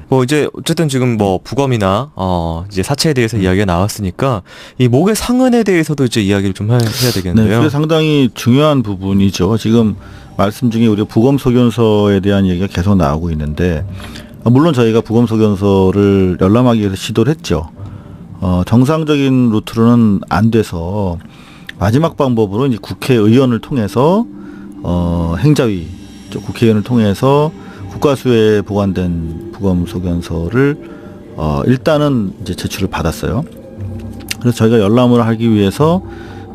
뭐 이제 어쨌든 지금 뭐 부검이나 이제 사체에 대해서 이야기가 나왔으니까 이 목의 상흔에 대해서도 이제 이야기를 좀 해야 네, 되겠는데요. 그게 상당히 중요한 부분이죠. 지금 말씀 중에 우리가 부검 소견서에 대한 얘기가 계속 나오고 있는데 물론 저희가 부검 소견서를 열람하기 위해서 시도를 했죠. 정상적인 루트로는 안 돼서 마지막 방법으로 이제 국회의원을 통해서 행자위 국회의원을 통해서 국가수에 보관된 부검 소견서를 일단은 이제 제출을 받았어요. 그래서 저희가 열람을 하기 위해서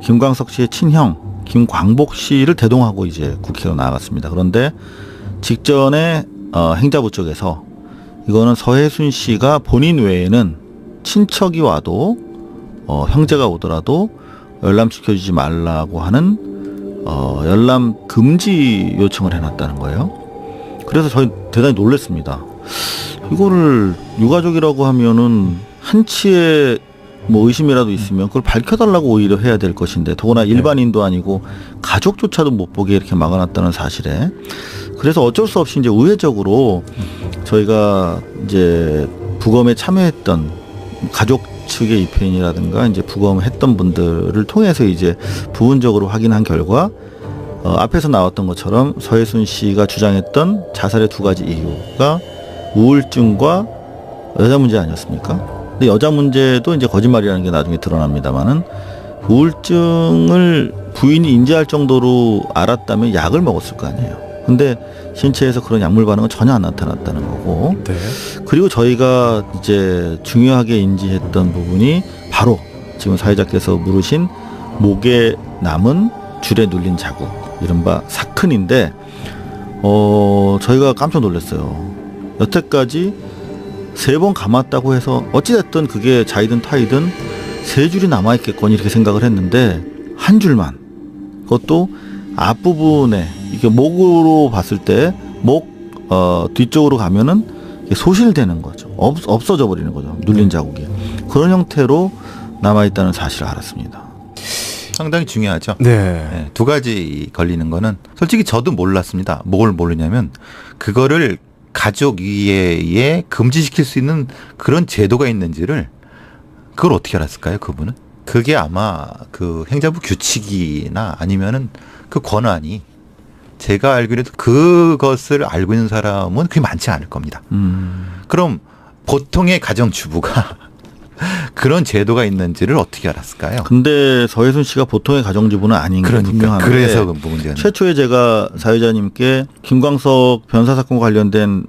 김광석 씨의 친형 김광복 씨를 대동하고 이제 국회로 나아갔습니다. 그런데 직전에 행자부 쪽에서 이거는 서해순 씨가 본인 외에는 친척이 와도 형제가 오더라도 열람시켜주지 말라고 하는 열람 금지 요청을 해놨다는 거예요. 그래서 저희 대단히 놀랐습니다. 이거를 유가족이라고 하면은 한치의 뭐 의심이라도 있으면 그걸 밝혀달라고 오히려 해야 될 것인데 더구나 일반인도 아니고 가족조차도 못 보게 이렇게 막아놨다는 사실에 그래서 어쩔 수 없이 이제 우회적으로 저희가 이제 부검에 참여했던 가족 측의 입회인이라든가 이제 부검했던 분들을 통해서 이제 부분적으로 확인한 결과 앞에서 나왔던 것처럼 서해순 씨가 주장했던 자살의 두 가지 이유가 우울증과 여자 문제 아니었습니까? 근데 여자 문제도 이제 거짓말이라는 게 나중에 드러납니다만은 우울증을 부인이 인지할 정도로 알았다면 약을 먹었을 거 아니에요. 근데 신체에서 그런 약물 반응은 전혀 안 나타났다는 거고. 네. 그리고 저희가 이제 중요하게 인지했던 부분이 바로 지금 사회자께서 물으신 목에 남은 줄에 눌린 자국, 이른바 사큰인데 저희가 깜짝 놀랐어요. 여태까지 3번 감았다고 해서 어찌됐든 그게 자이든 타이든 3줄이 남아있겠거니 이렇게 생각을 했는데 한 줄만, 그것도 앞부분에 이게 목으로 봤을 때 목 뒤쪽으로 가면은 이게 소실되는 거죠. 없어져 버리는 거죠. 눌린 자국이. 그런 형태로 남아있다는 사실을 알았습니다. 상당히 중요하죠. 네. 네, 두 가지 걸리는 거는 솔직히 저도 몰랐습니다. 뭘 모르냐면 그거를 가족 위에 금지시킬 수 있는 그런 제도가 있는지를 그걸 어떻게 알았을까요? 그분은? 그게 아마 그 행정부 규칙이나 아니면은 그 권한이 제가 알기로도 그것을 알고 있는 사람은 그게 많지 않을 겁니다. 그럼 보통의 가정주부가 그런 제도가 있는지를 어떻게 알았을까요? 근데 서혜순 씨가 보통의 가정주부는 아닌 게 분명한데 그래서 그 문제는 최초에 제가 사회자님께 김광석 변사 사건과 관련된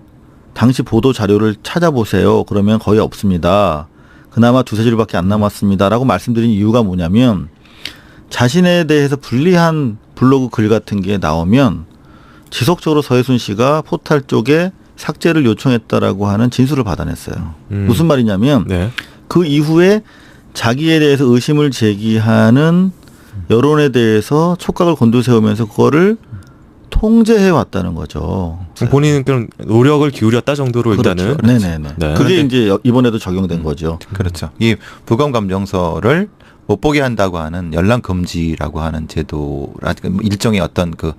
당시 보도 자료를 찾아보세요. 그러면 거의 없습니다. 그나마 두세 줄밖에 안 남았습니다라고 말씀드린 이유가 뭐냐면 자신에 대해서 불리한 블로그 글 같은 게 나오면 지속적으로 서혜순 씨가 포탈 쪽에 삭제를 요청했다라고 하는 진술을 받아냈어요. 무슨 말이냐면 네. 그 이후에 자기에 대해서 의심을 제기하는 여론에 대해서 촉각을 곤두세우면서 그거를 통제해 왔다는 거죠. 본인은 그런 노력을 기울였다 정도로 일단은. 그렇죠. 네네네. 네. 그게 이제 이번에도 적용된 거죠. 그렇죠. 이 부검 감정서를 못 보게 한다고 하는 연락 금지라고 하는 제도라 일종의 어떤 그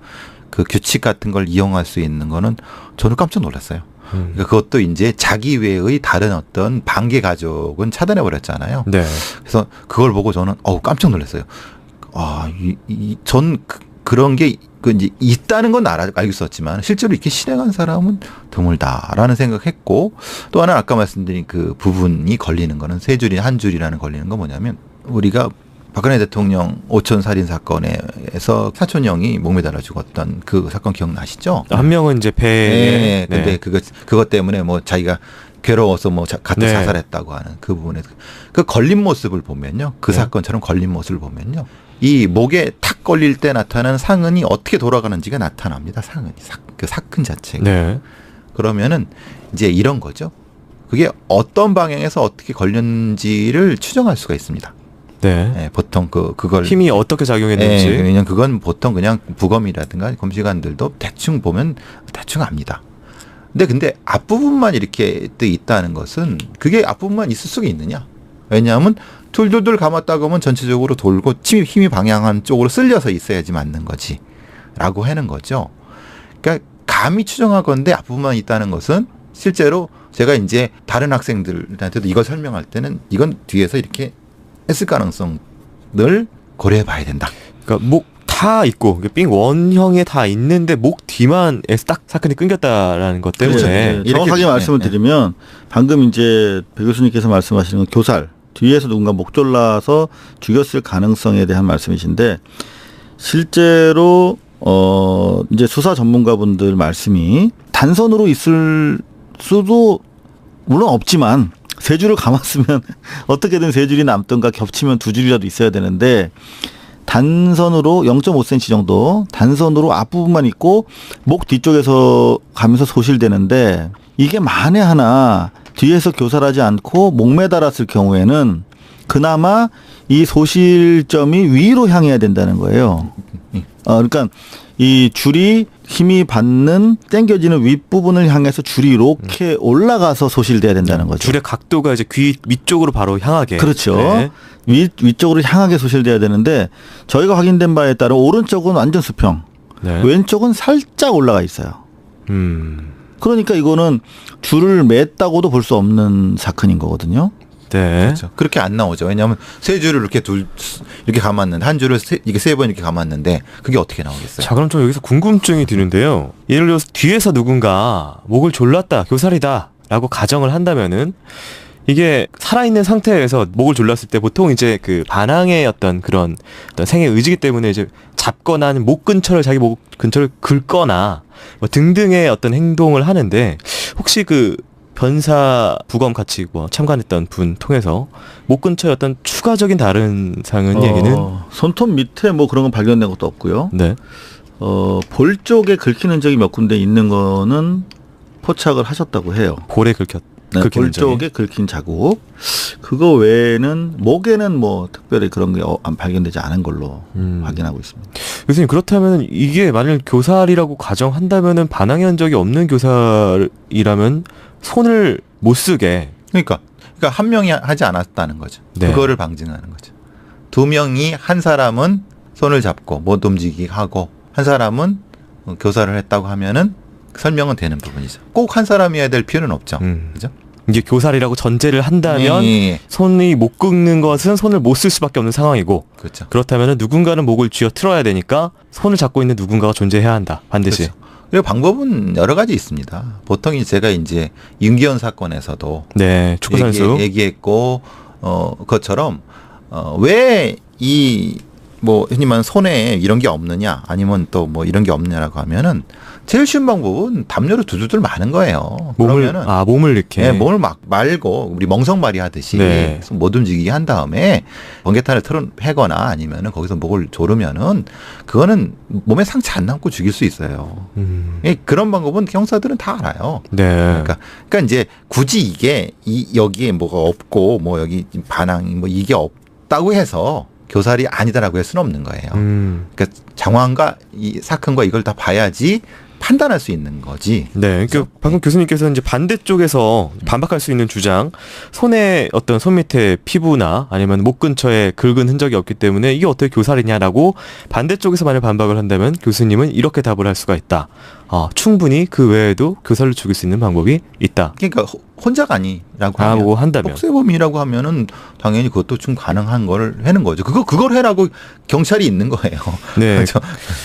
규칙 같은 걸 이용할 수 있는 거는 저는 깜짝 놀랐어요. 그러니까 그것도 이제 자기 외의 다른 어떤 반개 가족은 차단해 버렸잖아요. 네. 그래서 그걸 보고 저는 깜짝 놀랐어요. 전 그런 게 이제 있다는 건 알고 있었지만 실제로 이렇게 실행한 사람은 드물다라는 생각했고 또 하나 아까 말씀드린 그 부분이 걸리는 거는 세 줄이 한 줄이라는 걸리는 건 뭐냐면 우리가 박근혜 대통령 오촌 살인 사건에서 사촌 형이 목매달아 죽었던 그 사건 기억나시죠? 한 명은 이제 배에. 네. 근데 그것 때문에 뭐 자기가 괴로워서 뭐 가뜩 네. 자살했다고 하는 그 부분에 그 걸린 모습을 보면요. 그 네. 사건처럼 걸린 모습을 보면요. 이 목에 탁 걸릴 때 나타나는 상흔이 어떻게 돌아가는지가 나타납니다. 상흔이 그 사건 자체가. 네. 그러면은 이제 이런 거죠. 그게 어떤 방향에서 어떻게 걸렸는지를 추정할 수가 있습니다. 네. 네, 보통 그걸 힘이 어떻게 작용했는지. 네, 왜냐면 그건 보통 그냥 부검이라든가 검시관들도 대충 보면 대충 압니다. 근데 앞부분만 이렇게 또 있다는 것은 그게 앞부분만 있을 수가 있느냐? 왜냐하면 둘둘둘 감았다고 하면 전체적으로 돌고 힘이 방향한 쪽으로 쓸려서 있어야지 맞는 거지. 라고 하는 거죠. 그러니까 감히 추정하건대 앞부분만 있다는 것은 실제로 제가 이제 다른 학생들한테도 이걸 설명할 때는 이건 뒤에서 이렇게 했을 가능성을 고려해 봐야 된다. 그러니까 목 다 있고 삥 원형에 다 있는데 목 뒤만에서 딱 사건이 끊겼다라는 것 때문에. 그렇죠. 네, 정확하게 이렇게, 말씀을 드리면 방금 이제 배 교수님께서 말씀하시는 건 교살 뒤에서 누군가 목 졸라서 죽였을 가능성에 대한 말씀이신데 실제로 이제 수사 전문가분들 말씀이 단선으로 있을 수도 물론 없지만 세 줄을 감았으면 어떻게든 세 줄이 남던가 겹치면 두 줄이라도 있어야 되는데 단선으로 0.5cm 정도 단선으로 앞부분만 있고 목 뒤쪽에서 가면서 소실되는데 이게 만에 하나 뒤에서 교살하지 않고 목 매달았을 경우에는 그나마 이 소실점이 위로 향해야 된다는 거예요. 그러니까 이 줄이 힘이 받는 당겨지는 윗부분을 향해서 줄이 이렇게 올라가서 소실돼야 된다는 거죠. 줄의 각도가 이제 귀 위쪽으로 바로 향하게. 그렇죠. 네. 위쪽으로 향하게 소실돼야 되는데 저희가 확인된 바에 따라 오른쪽은 완전 수평, 네. 왼쪽은 살짝 올라가 있어요. 그러니까 이거는 줄을 맸다고도 볼 수 없는 사건인 거거든요. 네. 그렇죠. 그렇게 안 나오죠. 왜냐하면 세 줄을 이렇게 감았는데 한 줄을 이게 세 번 이렇게 감았는데 그게 어떻게 나오겠어요? 자, 그럼 좀 여기서 궁금증이 드는데요. 예를 들어서 뒤에서 누군가 목을 졸랐다, 교살이다라고 가정을 한다면은 이게 살아있는 상태에서 목을 졸랐을 때 보통 이제 그 반항의 어떤 그런 어떤 생의 의지기 때문에 이제 잡거나 아니면 목 근처를 자기 목 근처를 긁거나 뭐 등등의 어떤 행동을 하는데 혹시 그 변사 부검 같이 뭐 참관했던 분 통해서 목 근처에 어떤 추가적인 다른 상은 얘기는 손톱 밑에 뭐 그런 건 발견된 것도 없고요. 네. 볼 쪽에 긁히는 적이 몇 군데 있는 거는 포착을 하셨다고 해요. 볼에 긁혔. 네, 긁히는 볼 쪽에 긁힌 자국. 그거 외에는 목에는 뭐 특별히 그런 게 발견되지 않은 걸로 확인하고 있습니다. 교수님, 그렇다면 이게 만일 교살이라고 가정한다면은 반항의 흔적이 없는 교살이라면 손을 못 쓰게. 그러니까 한 명이 하지 않았다는 거죠. 네. 그거를 방증하는 거죠. 두 명이 한 사람은 손을 잡고 못 움직이게 하고 한 사람은 교살을 했다고 하면은 설명은 되는 부분이죠. 꼭 한 사람이어야 될 필요는 없죠. 그죠? 이게 교살이라고 전제를 한다면 예. 손이 못 긁는 것은 손을 못 쓸 수밖에 없는 상황이고, 그렇죠. 그렇다면 누군가는 목을 쥐어 틀어야 되니까 손을 잡고 있는 누군가가 존재해야 한다. 반드시. 그렇죠. 그리고 방법은 여러 가지 있습니다. 보통 제가 이제 윤기현 사건에서도 네, 축구 선수. 얘기했고 그것처럼 왜 이 뭐 흔히 말하는 손에 이런 게 없느냐 아니면 또 뭐 이런 게 없느냐라고 하면은 제일 쉬운 방법은 담요로 두두들 마는 거예요. 그러면은 몸을 이렇게. 네, 몸을 막 말고 우리 멍석말이 하듯이 네. 못 움직이게 한 다음에 번개탄을 해거나 아니면은 거기서 목을 조르면은 그거는 몸에 상처 안 남고 죽일 수 있어요. 그런 방법은 형사들은 다 알아요. 네. 그러니까 이제 굳이 이게 여기에 뭐가 없고 뭐 여기 반항이 뭐 이게 없다고 해서 교살이 아니다라고 할 수는 없는 거예요. 그러니까 정황과 이 사건과 이걸 다 봐야지 판단할 수 있는 거지. 네, 그러니까 방금 교수님께서 이제 반대쪽에서 반박할 수 있는 주장, 손에 어떤 손 밑에 피부나 아니면 목 근처에 긁은 흔적이 없기 때문에 이게 어떻게 교살이냐라고 반대쪽에서 만약 반박을 한다면 교수님은 이렇게 답을 할 수가 있다. 충분히 그 외에도 교살로 죽일 수 있는 방법이 있다. 그러니까 혼자가 아니라고 하면, 뭐 한다면. 복세범이라고 하면은 당연히 그것도 좀 가능한 걸 하는 거죠. 그걸 해라고 경찰이 있는 거예요. 네. 그렇죠?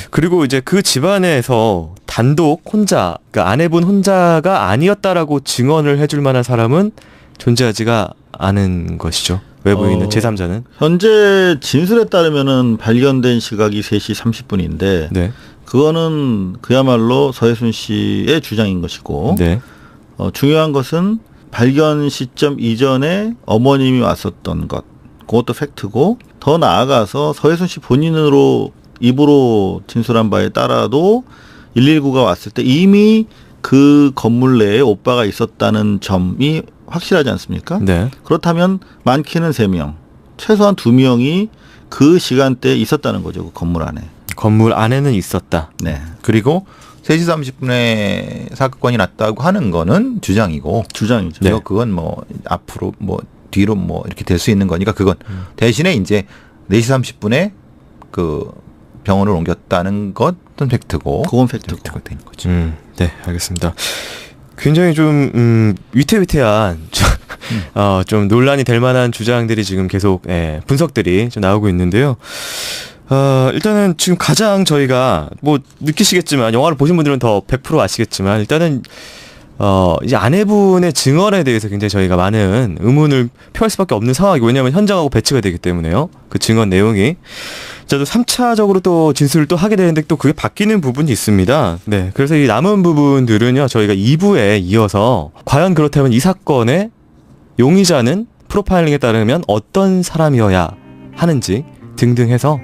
그리고 이제 그 집안에서 단독 혼자, 그러니까 아내분 혼자가 아니었다라고 증언을 해줄 만한 사람은 존재하지가 않은 것이죠. 외부에 있는 제3자는. 현재 진술에 따르면은 발견된 시각이 3시 30분인데 네. 그거는 그야말로 서혜순 씨의 주장인 것이고 네. 중요한 것은 발견 시점 이전에 어머님이 왔었던 것, 그것도 팩트고, 더 나아가서 서혜순 씨 본인으로 입으로 진술한 바에 따라도 119가 왔을 때 이미 그 건물 내에 오빠가 있었다는 점이 확실하지 않습니까? 네. 그렇다면 많게는 3명, 최소한 2명이 그 시간대에 있었다는 거죠. 그 건물 안에. 건물 안에는 있었다. 네. 그리고 3시 30분에 사건이 났다고 하는 거는 주장이고. 주장이죠. 네. 그건 뭐 앞으로 뭐 뒤로 뭐 이렇게 될 수 있는 거니까 그건 대신에 이제 4시 30분에 그 병원을 옮겼다는 것은 팩트고. 그건 팩트고. 팩트가 되는 거죠. 네, 알겠습니다. 굉장히 좀 위태위태한 좀 논란이 될 만한 주장들이 지금 계속 분석들이 좀 나오고 있는데요. 일단은 지금 가장 저희가 뭐 느끼시겠지만, 영화를 보신 분들은 더 100% 아시겠지만, 일단은 이제 아내분의 증언에 대해서 굉장히 저희가 많은 의문을 표할 수밖에 없는 상황이고, 왜냐하면 현장하고 배치가 되기 때문에요. 그 증언 내용이. 자, 또 3차적으로 또 진술을 또 하게 되는데 또 그게 바뀌는 부분이 있습니다. 네. 그래서 이 남은 부분들은요, 저희가 2부에 이어서 과연 그렇다면 이 사건의 용의자는 프로파일링에 따르면 어떤 사람이어야 하는지 등등 해서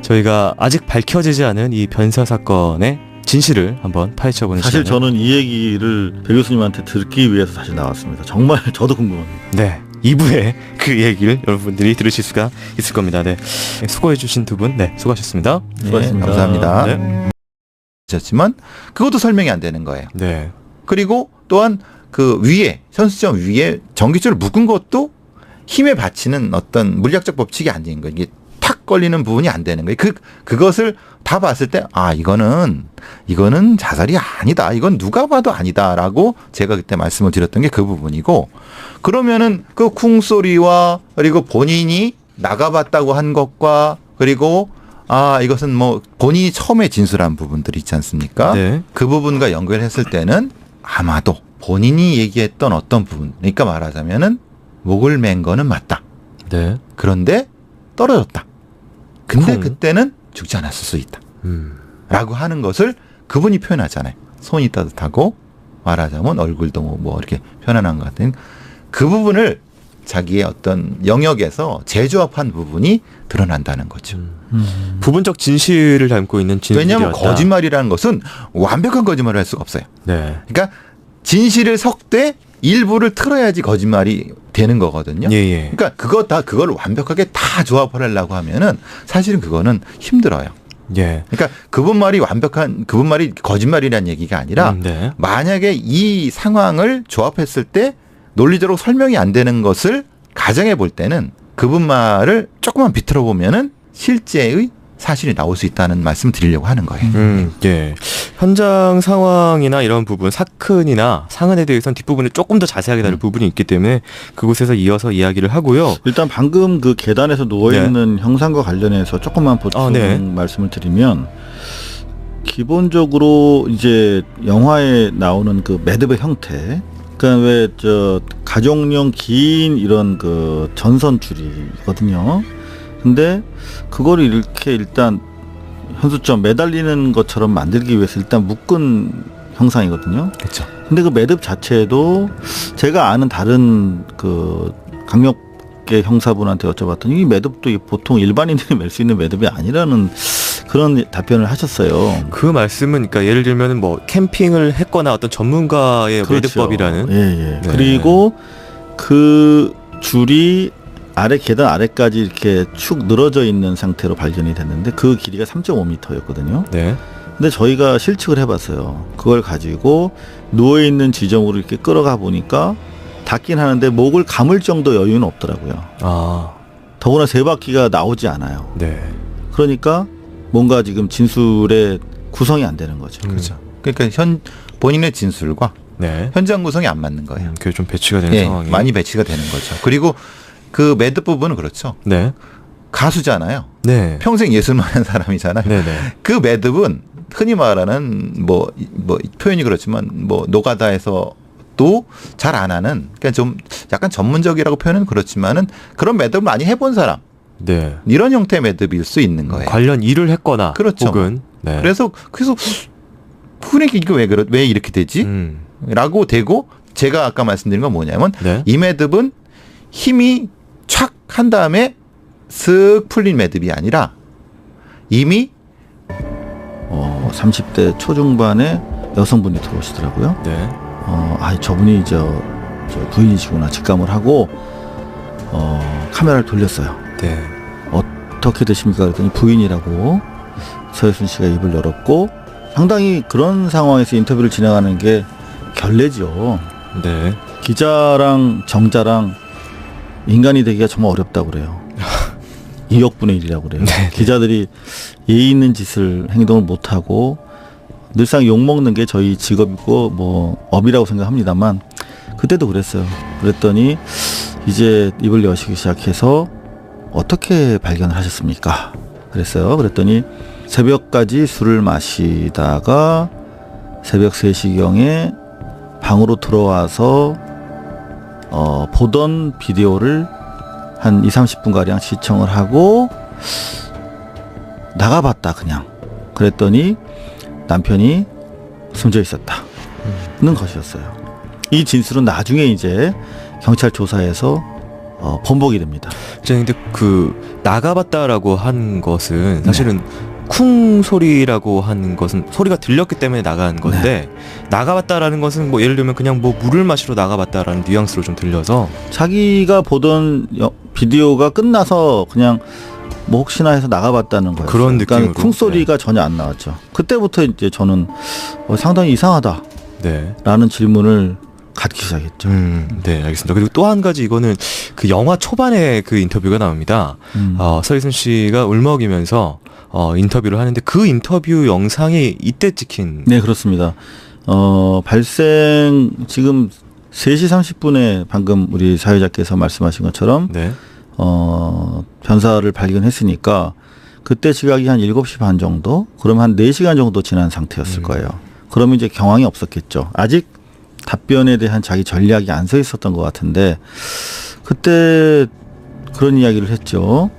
저희가 아직 밝혀지지 않은 이 변사 사건의 진실을 한번 파헤쳐보는 사실 시간을. 저는 이 얘기를 배 교수님한테 듣기 위해서 다시 나왔습니다. 정말 저도 궁금합니다. 네. 2부에 그 얘기를 여러분들이 들으실 수가 있을 겁니다. 네. 수고해주신 두 분, 네. 수고하셨습니다. 수고하셨습니다. 네, 감사합니다. 네. 하지만 그것도 설명이 안 되는 거예요. 네. 그리고 또한 그 위에 선수점 위에 전기줄을 묶은 것도 힘에 받치는 어떤 물리학적 법칙이 안 되는 거예요. 이게 탁 걸리는 부분이 안 되는 거예요. 그것을 다 봤을 때 이거는 자살이 아니다. 이건 누가 봐도 아니다라고 제가 그때 말씀을 드렸던 게 그 부분이고, 그러면은 그 쿵 소리와 그리고 본인이 나가봤다고 한 것과 그리고 이것은 뭐 본인이 처음에 진술한 부분들이 있지 않습니까? 네. 그 부분과 연결했을 때는 아마도 본인이 얘기했던 어떤 부분, 그러니까 말하자면은 목을 맨 거는 맞다. 네. 그런데 떨어졌다. 근데 쿵. 그때는 죽지 않았을 수 있다. 라고 하는 것을 그분이 표현하잖아요. 손이 따뜻하고 말하자면 얼굴도 뭐 이렇게 편안한 것 같은 그 부분을 자기의 어떤 영역에서 재조합한 부분이 드러난다는 거죠. 부분적 진실을 담고 있는 진술이었다. 왜냐하면 거짓말이라는 것은 완벽한 거짓말을 할 수가 없어요. 네. 그러니까 진실을 섞되 일부를 틀어야지 거짓말이 되는 거거든요. 예, 예. 그러니까 그걸 완벽하게 다 조합하려고 하면은 사실은 그거는 힘들어요. 예. 그러니까 그분 말이 거짓말이라는 얘기가 아니라 네. 만약에 이 상황을 조합했을 때 논리적으로 설명이 안 되는 것을 가정해 볼 때는 그분 말을 조금만 비틀어 보면은 실제의 사실이 나올 수 있다는 말씀 드리려고 하는 거예요. 예. 현장 상황이나 이런 부분, 사건이나 상흔에 대해서는 뒷부분에 조금 더 자세하게 다룰 부분이 있기 때문에 그곳에서 이어서 이야기를 하고요. 일단 방금 그 계단에서 누워있는 형상과 관련해서 조금만 보충 말씀을 드리면, 기본적으로 이제 영화에 나오는 그 매듭의 형태, 그러니까 왜 저 가족용 긴 이런 그 전선줄이거든요. 근데 그거를 이렇게 일단 현수점 매달리는 것처럼 만들기 위해서 일단 묶은 형상이거든요. 그렇죠. 근데 그 매듭 자체도 제가 아는 다른 그 강력계 형사분한테 여쭤봤더니 이 매듭도 보통 일반인들이 맬 수 있는 매듭이 아니라는 그런 답변을 하셨어요. 그 말씀은 그러니까 예를 들면 뭐 캠핑을 했거나 어떤 전문가의 그렇죠. 매듭법이라는. 예, 예. 네. 그리고 그 줄이 계단 아래까지 이렇게 축 늘어져 있는 상태로 발견이 됐는데 그 길이가 3.5m였거든요. 네. 근데 저희가 실측을 해봤어요. 그걸 가지고 누워있는 지점으로 이렇게 끌어가 보니까 닿긴 하는데 목을 감을 정도 여유는 없더라고요. 아. 더구나 세 바퀴가 나오지 않아요. 네. 그러니까 뭔가 지금 진술의 구성이 안 되는 거죠. 그렇죠. 그러니까 본인의 진술과 네. 현장 구성이 안 맞는 거예요. 그게 좀 배치가 되는 예, 상황이 많이 배치가 되는 거죠. 그리고 그 매듭 부분은 그렇죠. 네. 가수잖아요. 네. 평생 예술만 한 사람이잖아요. 네네. 그 매듭은 흔히 말하는 뭐 표현이 그렇지만 뭐 노가다에서 또 잘 안 하는, 그러니까 좀 약간 전문적이라고 표현은 그렇지만은 그런 매듭을 많이 해본 사람, 네. 이런 형태의 매듭일 수 있는 거예요. 관련 일을 했거나 그렇죠. 혹은 네. 그래서 그러니까 이거 왜 이렇게 되지? 라고 되고, 제가 아까 말씀드린 건 뭐냐면 네. 이 매듭은 힘이 촥 한 다음에 쓱 풀린 매듭이 아니라 이미 30대 초중반의 여성분이 들어오시더라고요. 네. 저분이 저 부인이시구나 직감을 하고 카메라를 돌렸어요. 네. 어떻게 되십니까? 그랬더니 부인이라고 서예순 씨가 입을 열었고, 상당히 그런 상황에서 인터뷰를 진행하는 게 결례죠. 네. 기자랑 정자랑 인간이 되기가 정말 어렵다고 그래요. 2억분의 1이라고 그래요. 네. 기자들이 예의 있는 행동을 못하고 늘상 욕먹는 게 저희 직업이고 뭐 업이라고 생각합니다만, 그때도 그랬어요. 그랬더니 이제 입을 여시기 시작해서 어떻게 발견을 하셨습니까? 그랬어요. 그랬더니 새벽까지 술을 마시다가 새벽 3시경에 방으로 들어와서 보던 비디오를 한 20-30분가량 시청을 하고 나가봤다 그냥. 그랬더니 남편이 숨져 있었다는 것이었어요. 이 진술은 나중에 이제 경찰 조사에서 번복이 됩니다. 근데 그 나가봤다라고 한 것은 사실은 쿵 소리라고 하는 것은 소리가 들렸기 때문에 나간 건데, 나가봤다라는 것은 뭐 예를 들면 그냥 뭐 물을 마시러 나가봤다라는 뉘앙스로 좀 들려서 자기가 보던 비디오가 끝나서 그냥 뭐 혹시나 해서 나가봤다는 거예요. 그런 느낌으로. 그러니까 쿵 소리가 전혀 안 나왔죠. 그때부터 이제 저는 상당히 이상하다라는 네. 질문을 갖기 시작했죠. 네, 알겠습니다. 그리고 또 한 가지, 이거는 그 영화 초반에 그 인터뷰가 나옵니다. 서예순 씨가 울먹이면서 인터뷰를 하는데 그 인터뷰 영상이 이때 찍힌. 네, 그렇습니다. 지금 3시 30분에 방금 우리 사회자께서 말씀하신 것처럼 네. 변사를 발견했으니까 그때 시각이 한 7시 반 정도? 그러면 한 4시간 정도 지난 상태였을 거예요. 그러면 이제 경황이 없었겠죠. 아직 답변에 대한 자기 전략이 안 서 있었던 것 같은데, 그때 그런 이야기를 했죠.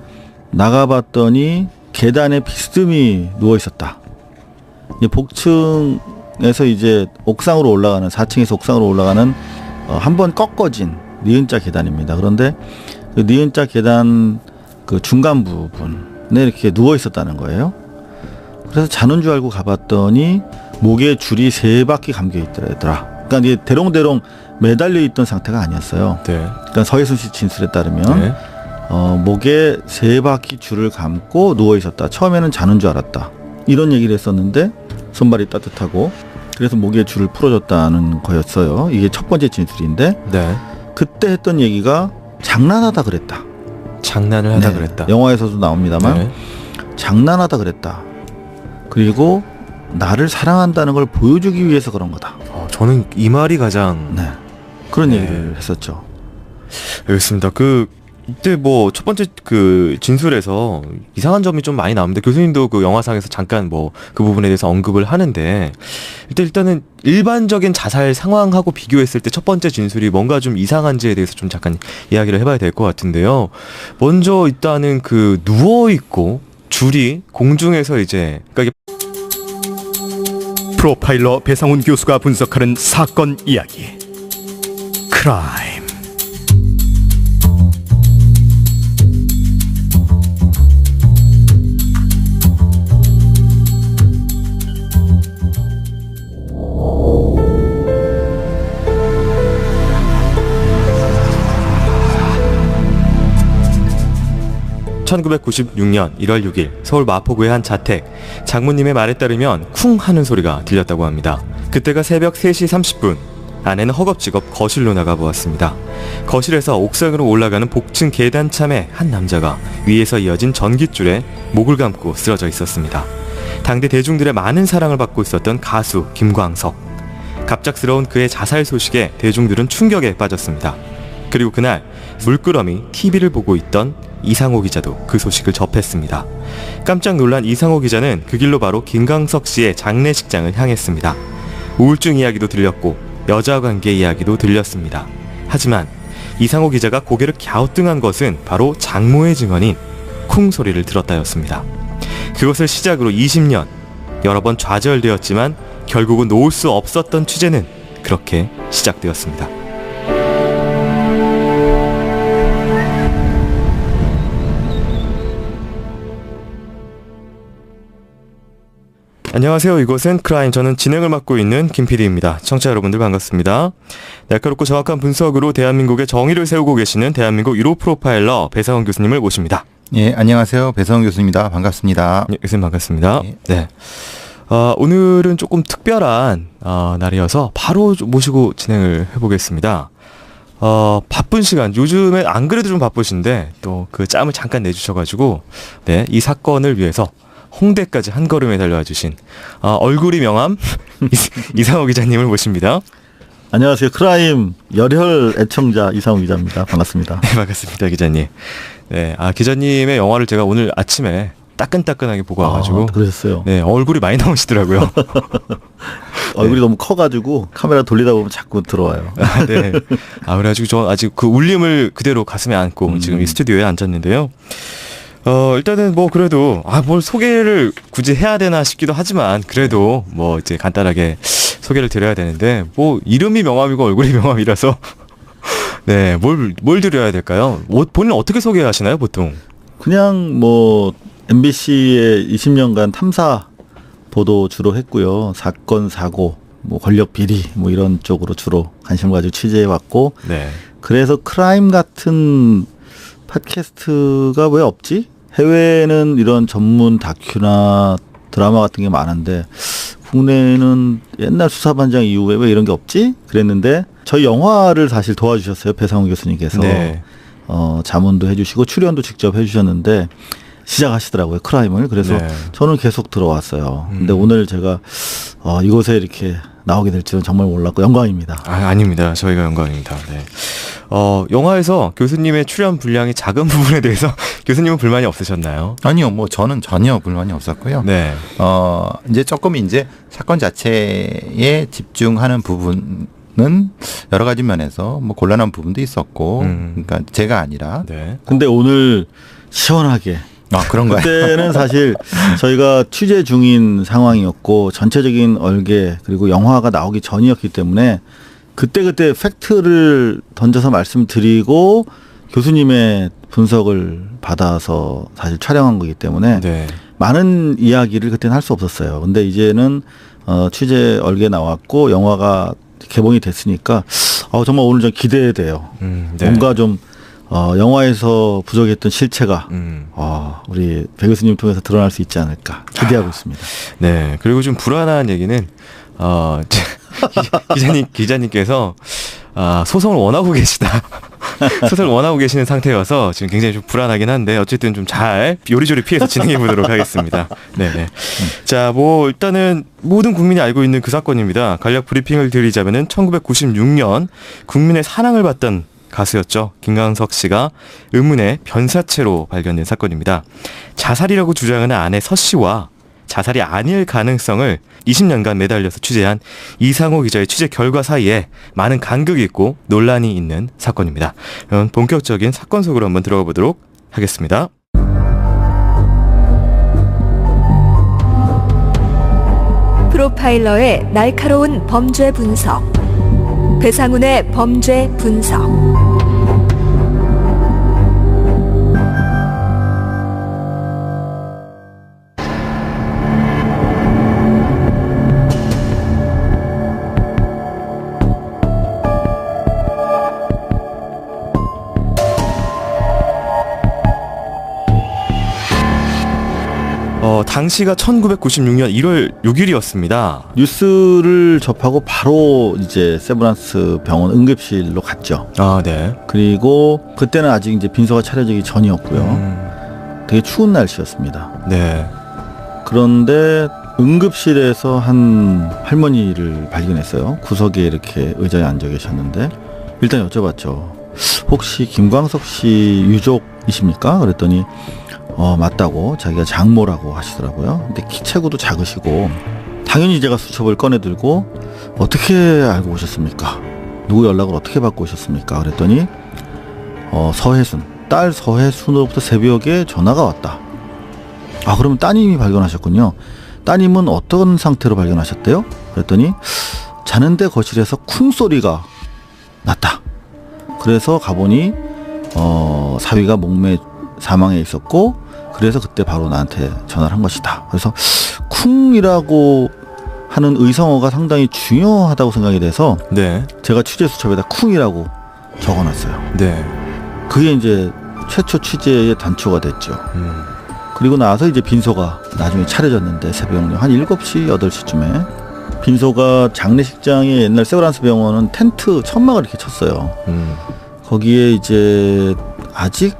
나가봤더니 계단에 비스듬히 누워 있었다. 복층에서 이제 옥상으로 올라가는, 4층에서 옥상으로 올라가는 한 번 꺾어진 니은자 계단입니다. 그런데 그 니은자 계단 그 중간 부분에 이렇게 누워 있었다는 거예요. 그래서 자는 줄 알고 가봤더니 목에 줄이 3바퀴 감겨 있더라. 그러니까 이게 대롱대롱 매달려 있던 상태가 아니었어요. 네. 그러니까 서혜순 씨 진술에 따르면 네. 목에 3바퀴 줄을 감고 누워 있었다. 처음에는 자는 줄 알았다. 이런 얘기를 했었는데 손발이 따뜻하고 그래서 목에 줄을 풀어줬다는 거였어요. 이게 첫 번째 진술인데 네. 그때 했던 얘기가 장난하다 그랬다. 장난을 하다 네. 그랬다. 영화에서도 나옵니다만 네. 장난하다 그랬다. 그리고 나를 사랑한다는 걸 보여주기 위해서 그런 거다. 저는 이 말이 가장 네. 그런 네. 얘기를 했었죠. 알겠습니다. 이때 뭐 첫 번째 그 진술에서 이상한 점이 좀 많이 나오는데 교수님도 그 영화상에서 잠깐 뭐 그 부분에 대해서 언급을 하는데 일단은 일반적인 자살 상황하고 비교했을 때 첫 번째 진술이 뭔가 좀 이상한지에 대해서 좀 잠깐 이야기를 해봐야 될 것 같은데요. 먼저 일단은 그 누워 있고 줄이 공중에서 이제 그러니까 프로파일러 배상훈 교수가 분석하는 사건 이야기. 크라임. (1996년 1월 6일) 서울 마포구의 한 자택. 장모님의 말에 따르면 쿵 하는 소리가 들렸다고 합니다. 그때가 새벽 3시 30분. 아내는 허겁지겁 거실로 나가보았습니다. 거실에서 옥상으로 올라가는 복층 계단참에 한 남자가 위에서 이어진 전깃줄에 목을 감고 쓰러져 있었습니다. 당대 대중들의 많은 사랑을 받고 있었던 가수 김광석. 갑작스러운 그의 자살 소식에 대중들은 충격에 빠졌습니다. 그리고 그날 물끄러미 TV를 보고 있던 이상호 기자도 그 소식을 접했습니다. 깜짝 놀란 이상호 기자는 그 길로 바로 김광석 씨의 장례식장을 향했습니다. 우울증 이야기도 들렸고 여자 관계 이야기도 들렸습니다. 하지만 이상호 기자가 고개를 갸우뚱한 것은 바로 장모의 증언인 쿵 소리를 들었다였습니다. 그것을 시작으로 20년 여러 번 좌절되었지만 결국은 놓을 수 없었던 취재는 그렇게 시작되었습니다. 안녕하세요. 이곳은 크라임. 저는 진행을 맡고 있는 김 PD입니다. 청취자 여러분들 반갑습니다. 날카롭고 정확한 분석으로 대한민국의 정의를 세우고 계시는 대한민국 1호 프로파일러 배상훈 교수님을 모십니다. 예, 안녕하세요. 배상훈 교수입니다. 반갑습니다. 예, 교수님 반갑습니다. 예. 네. 오늘은 조금 특별한 날이어서 바로 좀 모시고 진행을 해보겠습니다. 바쁜 시간, 요즘에 안 그래도 좀 바쁘신데 또 그 짬을 잠깐 내주셔가지고 네, 이 사건을 위해서 홍대까지 한 걸음에 달려와 주신 얼굴이 명함 이상호 기자님을 모십니다. 안녕하세요. 크라임 열혈 애청자 이상호 기자입니다. 반갑습니다. 네, 반갑습니다, 기자님. 네, 기자님의 영화를 제가 오늘 아침에 따끈따끈하게 보고 와가지고 그러셨어요. 네, 얼굴이 많이 나오시더라고요. 얼굴이 너무 커가지고 카메라 돌리다 보면 자꾸 들어와요. 네. 그래가지고 저 아직 그 울림을 그대로 가슴에 안고 지금 이 스튜디오에 앉았는데요. 일단은 뭐 그래도 뭘 소개를 굳이 해야 되나 싶기도 하지만 그래도 뭐 이제 간단하게 소개를 드려야 되는데 뭐 이름이 명함이고 얼굴이 명함이라서 네, 뭘 드려야 될까요? 본인 어떻게 소개하시나요, 보통? 그냥 뭐 MBC의 20년간 탐사 보도 주로 했고요. 사건, 사고, 뭐 권력 비리 뭐 이런 쪽으로 주로 관심을 가지고 취재해 왔고 네. 그래서 크라임 같은 팟캐스트가 왜 없지? 해외에는 이런 전문 다큐나 드라마 같은 게 많은데 국내는 옛날 수사반장 이후에 왜 이런 게 없지? 그랬는데 저희 영화를 사실 도와주셨어요. 배상훈 교수님께서. 네. 자문도 해주시고 출연도 직접 해주셨는데 시작하시더라고요. 크라임을. 그래서 네. 저는 계속 들어왔어요. 근데 오늘 제가 이곳에 이렇게 나오게 될 줄은 정말 몰랐고 영광입니다. 아닙니다. 저희가 영광입니다. 네. 영화에서 교수님의 출연 분량이 작은 부분에 대해서 교수님은 불만이 없으셨나요? 아니요, 뭐 저는 전혀 불만이 없었고요. 네. 이제 조금 사건 자체에 집중하는 부분은 여러 가지 면에서 뭐 곤란한 부분도 있었고, 그러니까 제가 아니라. 네. 근데 오늘 시원하게 그런가요? 그때는 사실 저희가 취재 중인 상황이었고 전체적인 얼개 그리고 영화가 나오기 전이었기 때문에 그때 팩트를 던져서 말씀드리고 교수님의 분석을 받아서 사실 촬영한 거기 때문에 네. 많은 이야기를 그때는 할 수 없었어요. 근데 이제는 취재 얼개 나왔고 영화가 개봉이 됐으니까 정말 오늘 좀 기대돼요. 네. 뭔가 좀 영화에서 부족했던 실체가 우리 배 교수님 통해서 드러날 수 있지 않을까 기대하고 있습니다. 네. 그리고 좀 불안한 얘기는 기자님께서 소송을 원하고 계시다. 소송을 원하고 계시는 상태여서 지금 굉장히 좀 불안하긴 한데 어쨌든 좀 잘 요리조리 피해서 진행해 보도록 하겠습니다. 네네. 자, 일단은 모든 국민이 알고 있는 그 사건입니다. 간략 브리핑을 드리자면은 1996년 국민의 사랑을 받던 가수였죠. 김광석 씨가 의문의 변사체로 발견된 사건입니다. 자살이라고 주장하는 아내 서 씨와 자살이 아닐 가능성을 20년간 매달려서 취재한 이상호 기자의 취재 결과 사이에 많은 간극이 있고 논란이 있는 사건입니다. 그럼 본격적인 사건 속으로 한번 들어가 보도록 하겠습니다. 프로파일러의 날카로운 범죄 분석. 배상훈의 범죄 분석. 당시가 1996년 1월 6일이었습니다. 뉴스를 접하고 바로 이제 세브란스 병원 응급실로 갔죠. 네. 그리고 그때는 아직 이제 빈소가 차려지기 전이었고요. 되게 추운 날씨였습니다. 네. 그런데 응급실에서 한 할머니를 발견했어요. 구석에 이렇게 의자에 앉아 계셨는데 일단 여쭤봤죠. 혹시 김광석 씨 유족이십니까? 그랬더니 맞다고 자기가 장모라고 하시더라고요. 근데 키체구도 작으시고 당연히 제가 수첩을 꺼내들고 어떻게 알고 오셨습니까? 누구 연락을 어떻게 받고 오셨습니까? 그랬더니 서혜순, 딸 서혜순으로부터 새벽에 전화가 왔다. 그러면 따님이 발견하셨군요. 따님은 어떤 상태로 발견하셨대요? 그랬더니 자는데 거실에서 쿵 소리가 났다. 그래서 가보니 사위가 목매 사망해 있었고 그래서 그때 바로 나한테 전화를 한 것이다. 그래서 쿵이라고 하는 의성어가 상당히 중요하다고 생각이 돼서 네. 제가 취재 수첩에다 쿵이라고 적어놨어요. 네. 그게 이제 최초 취재의 단초가 됐죠. 그리고 나서 이제 빈소가 나중에 차려졌는데 새벽 한 7시, 8시쯤에 빈소가 장례식장에 옛날 세브란스 병원은 텐트 천막을 이렇게 쳤어요. 거기에 이제 아직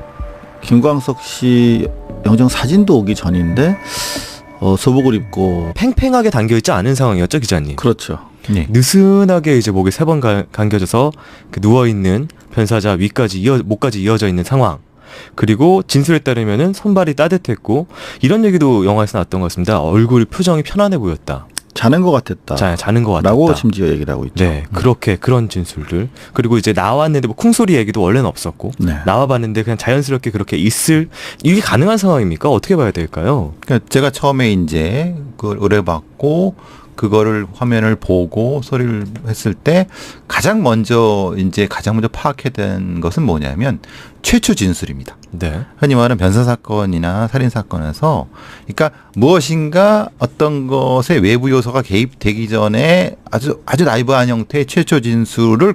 김광석 씨 영정 사진도 오기 전인데 소복을 입고 팽팽하게 담겨있지 않은 상황이었죠, 기자님? 그렇죠. 네. 느슨하게 이제 목이 3번 감겨져서 누워있는 변사자 목까지 이어져 있는 상황. 그리고 진술에 따르면은 손발이 따뜻했고 이런 얘기도 영화에서 나왔던 것 같습니다. 얼굴 표정이 편안해 보였다. 자는 것 같았다. 자는 것 같았다. 라고 심지어 얘기를 하고 있죠. 네, 그런 진술들. 그리고 이제 나왔는데 쿵소리 얘기도 원래는 없었고 네. 나와봤는데 그냥 자연스럽게 그렇게 이게 가능한 상황입니까? 어떻게 봐야 될까요? 그러니까 제가 처음에 이제 그걸 의뢰받고 그거를 화면을 보고 소리를 했을 때 가장 먼저 파악해야 된 것은 뭐냐면 최초 진술입니다. 네. 흔히 말하는 변사 사건이나 살인 사건에서 그러니까 무엇인가 어떤 것의 외부 요소가 개입되기 전에 아주 라이브한 형태의 최초 진술을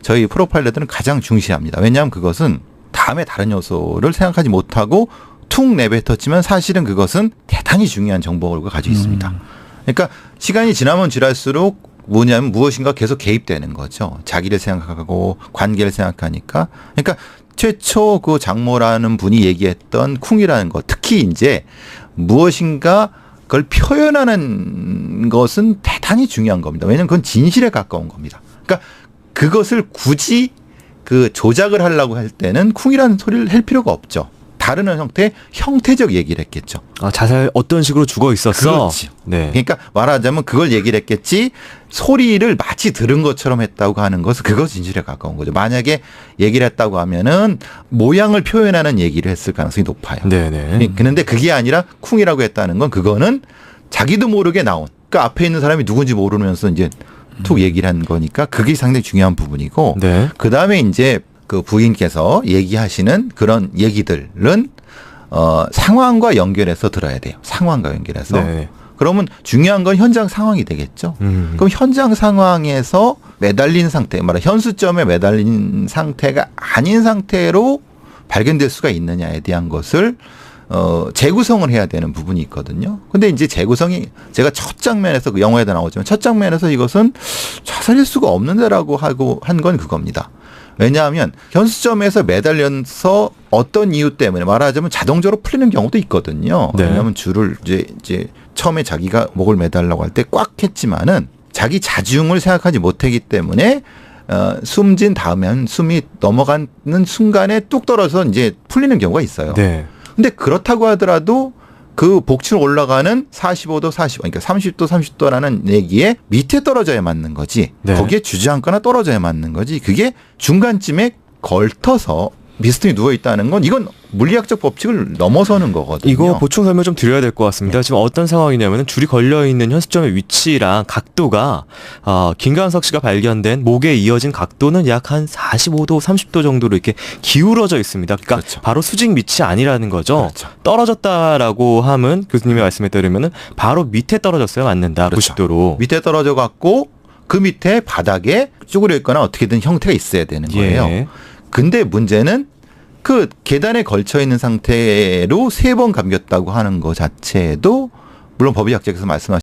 저희 프로파일러들은 가장 중시합니다. 왜냐하면 그것은 다음에 다른 요소를 생각하지 못하고 툭 내뱉었지만 사실은 그것은 대단히 중요한 정보를 가지고 있습니다. 그러니까 시간이 지나면 지날수록 뭐냐면 무엇인가 계속 개입되는 거죠. 자기를 생각하고 관계를 생각하니까. 그러니까 최초 그 장모라는 분이 얘기했던 쿵이라는 것, 특히 이제 무엇인가 그걸 표현하는 것은 대단히 중요한 겁니다. 왜냐하면 그건 진실에 가까운 겁니다. 그러니까 그것을 굳이 그 조작을 하려고 할 때는 쿵이라는 소리를 할 필요가 없죠. 다른 형태의 형태적 얘기를 했겠죠. 자살 어떤 식으로 죽어 있었어? 그렇죠. 네. 그러니까 말하자면 그걸 얘기를 했겠지 소리를 마치 들은 것처럼 했다고 하는 것은 그것이 진실에 가까운 거죠. 만약에 얘기를 했다고 하면은 모양을 표현하는 얘기를 했을 가능성이 높아요. 네네. 그런데 그게 아니라 쿵이라고 했다는 건 그거는 자기도 모르게 나온. 그러니까 앞에 있는 사람이 누군지 모르면서 이제 툭 얘기를 한 거니까 그게 상당히 중요한 부분이고. 네. 그 다음에 이제 그 부인께서 얘기하시는 그런 얘기들은 상황과 연결해서 들어야 돼요. 상황과 연결해서. 네. 그러면 중요한 건 현장 상황이 되겠죠. 그럼 현장 상황에서 매달린 상태, 말하 현수점에 매달린 상태가 아닌 상태로 발견될 수가 있느냐에 대한 것을 재구성을 해야 되는 부분이 있거든요. 근데 이제 재구성이 제가 첫 장면에서 그 영화에도 나오지만 첫 장면에서 이것은 자살일 수가 없는데라고 하고 한 건 그겁니다. 왜냐하면 현수점에서 매달려서 어떤 이유 때문에 말하자면 자동적으로 풀리는 경우도 있거든요. 네. 왜냐하면 줄을 이제 처음에 자기가 목을 매달라고 할 때 꽉 했지만은 자기 자중을 생각하지 못하기 때문에 숨진 다음엔 숨이 넘어가는 순간에 뚝 떨어져서 이제 풀리는 경우가 있어요. 네. 근데 그렇다고 하더라도 그 복층 올라가는 45도, 40, 그러니까 30도, 30도라는 얘기에 밑에 떨어져야 맞는 거지. 네. 거기에 주저앉거나 떨어져야 맞는 거지. 그게 중간쯤에 걸터서 비스듬히 누워 있다는 건 이건 물리학적 법칙을 넘어서는 거거든요. 이거 보충 설명 좀 드려야 될 것 같습니다. 지금 어떤 상황이냐면 줄이 걸려 있는 현수점의 위치랑 각도가 김관석 씨가 발견된 목에 이어진 각도는 약 한 45도, 30도 정도로 이렇게 기울어져 있습니다. 그러니까 그렇죠. 바로 수직 밑이 아니라는 거죠. 그렇죠. 떨어졌다라고 함은 교수님의 말씀에 따르면은 바로 밑에 떨어졌어야 맞는다. 그렇죠. 90도로. 밑에 떨어져 갖고 그 밑에 바닥에 쭈그려 있거나 어떻게든 형태가 있어야 되는 거예요. 예. 근데 문제는 그 계단에 걸쳐 있는 상태로 3번 감겼다고 하는 것 자체도 물론 법의학자께서 말씀하신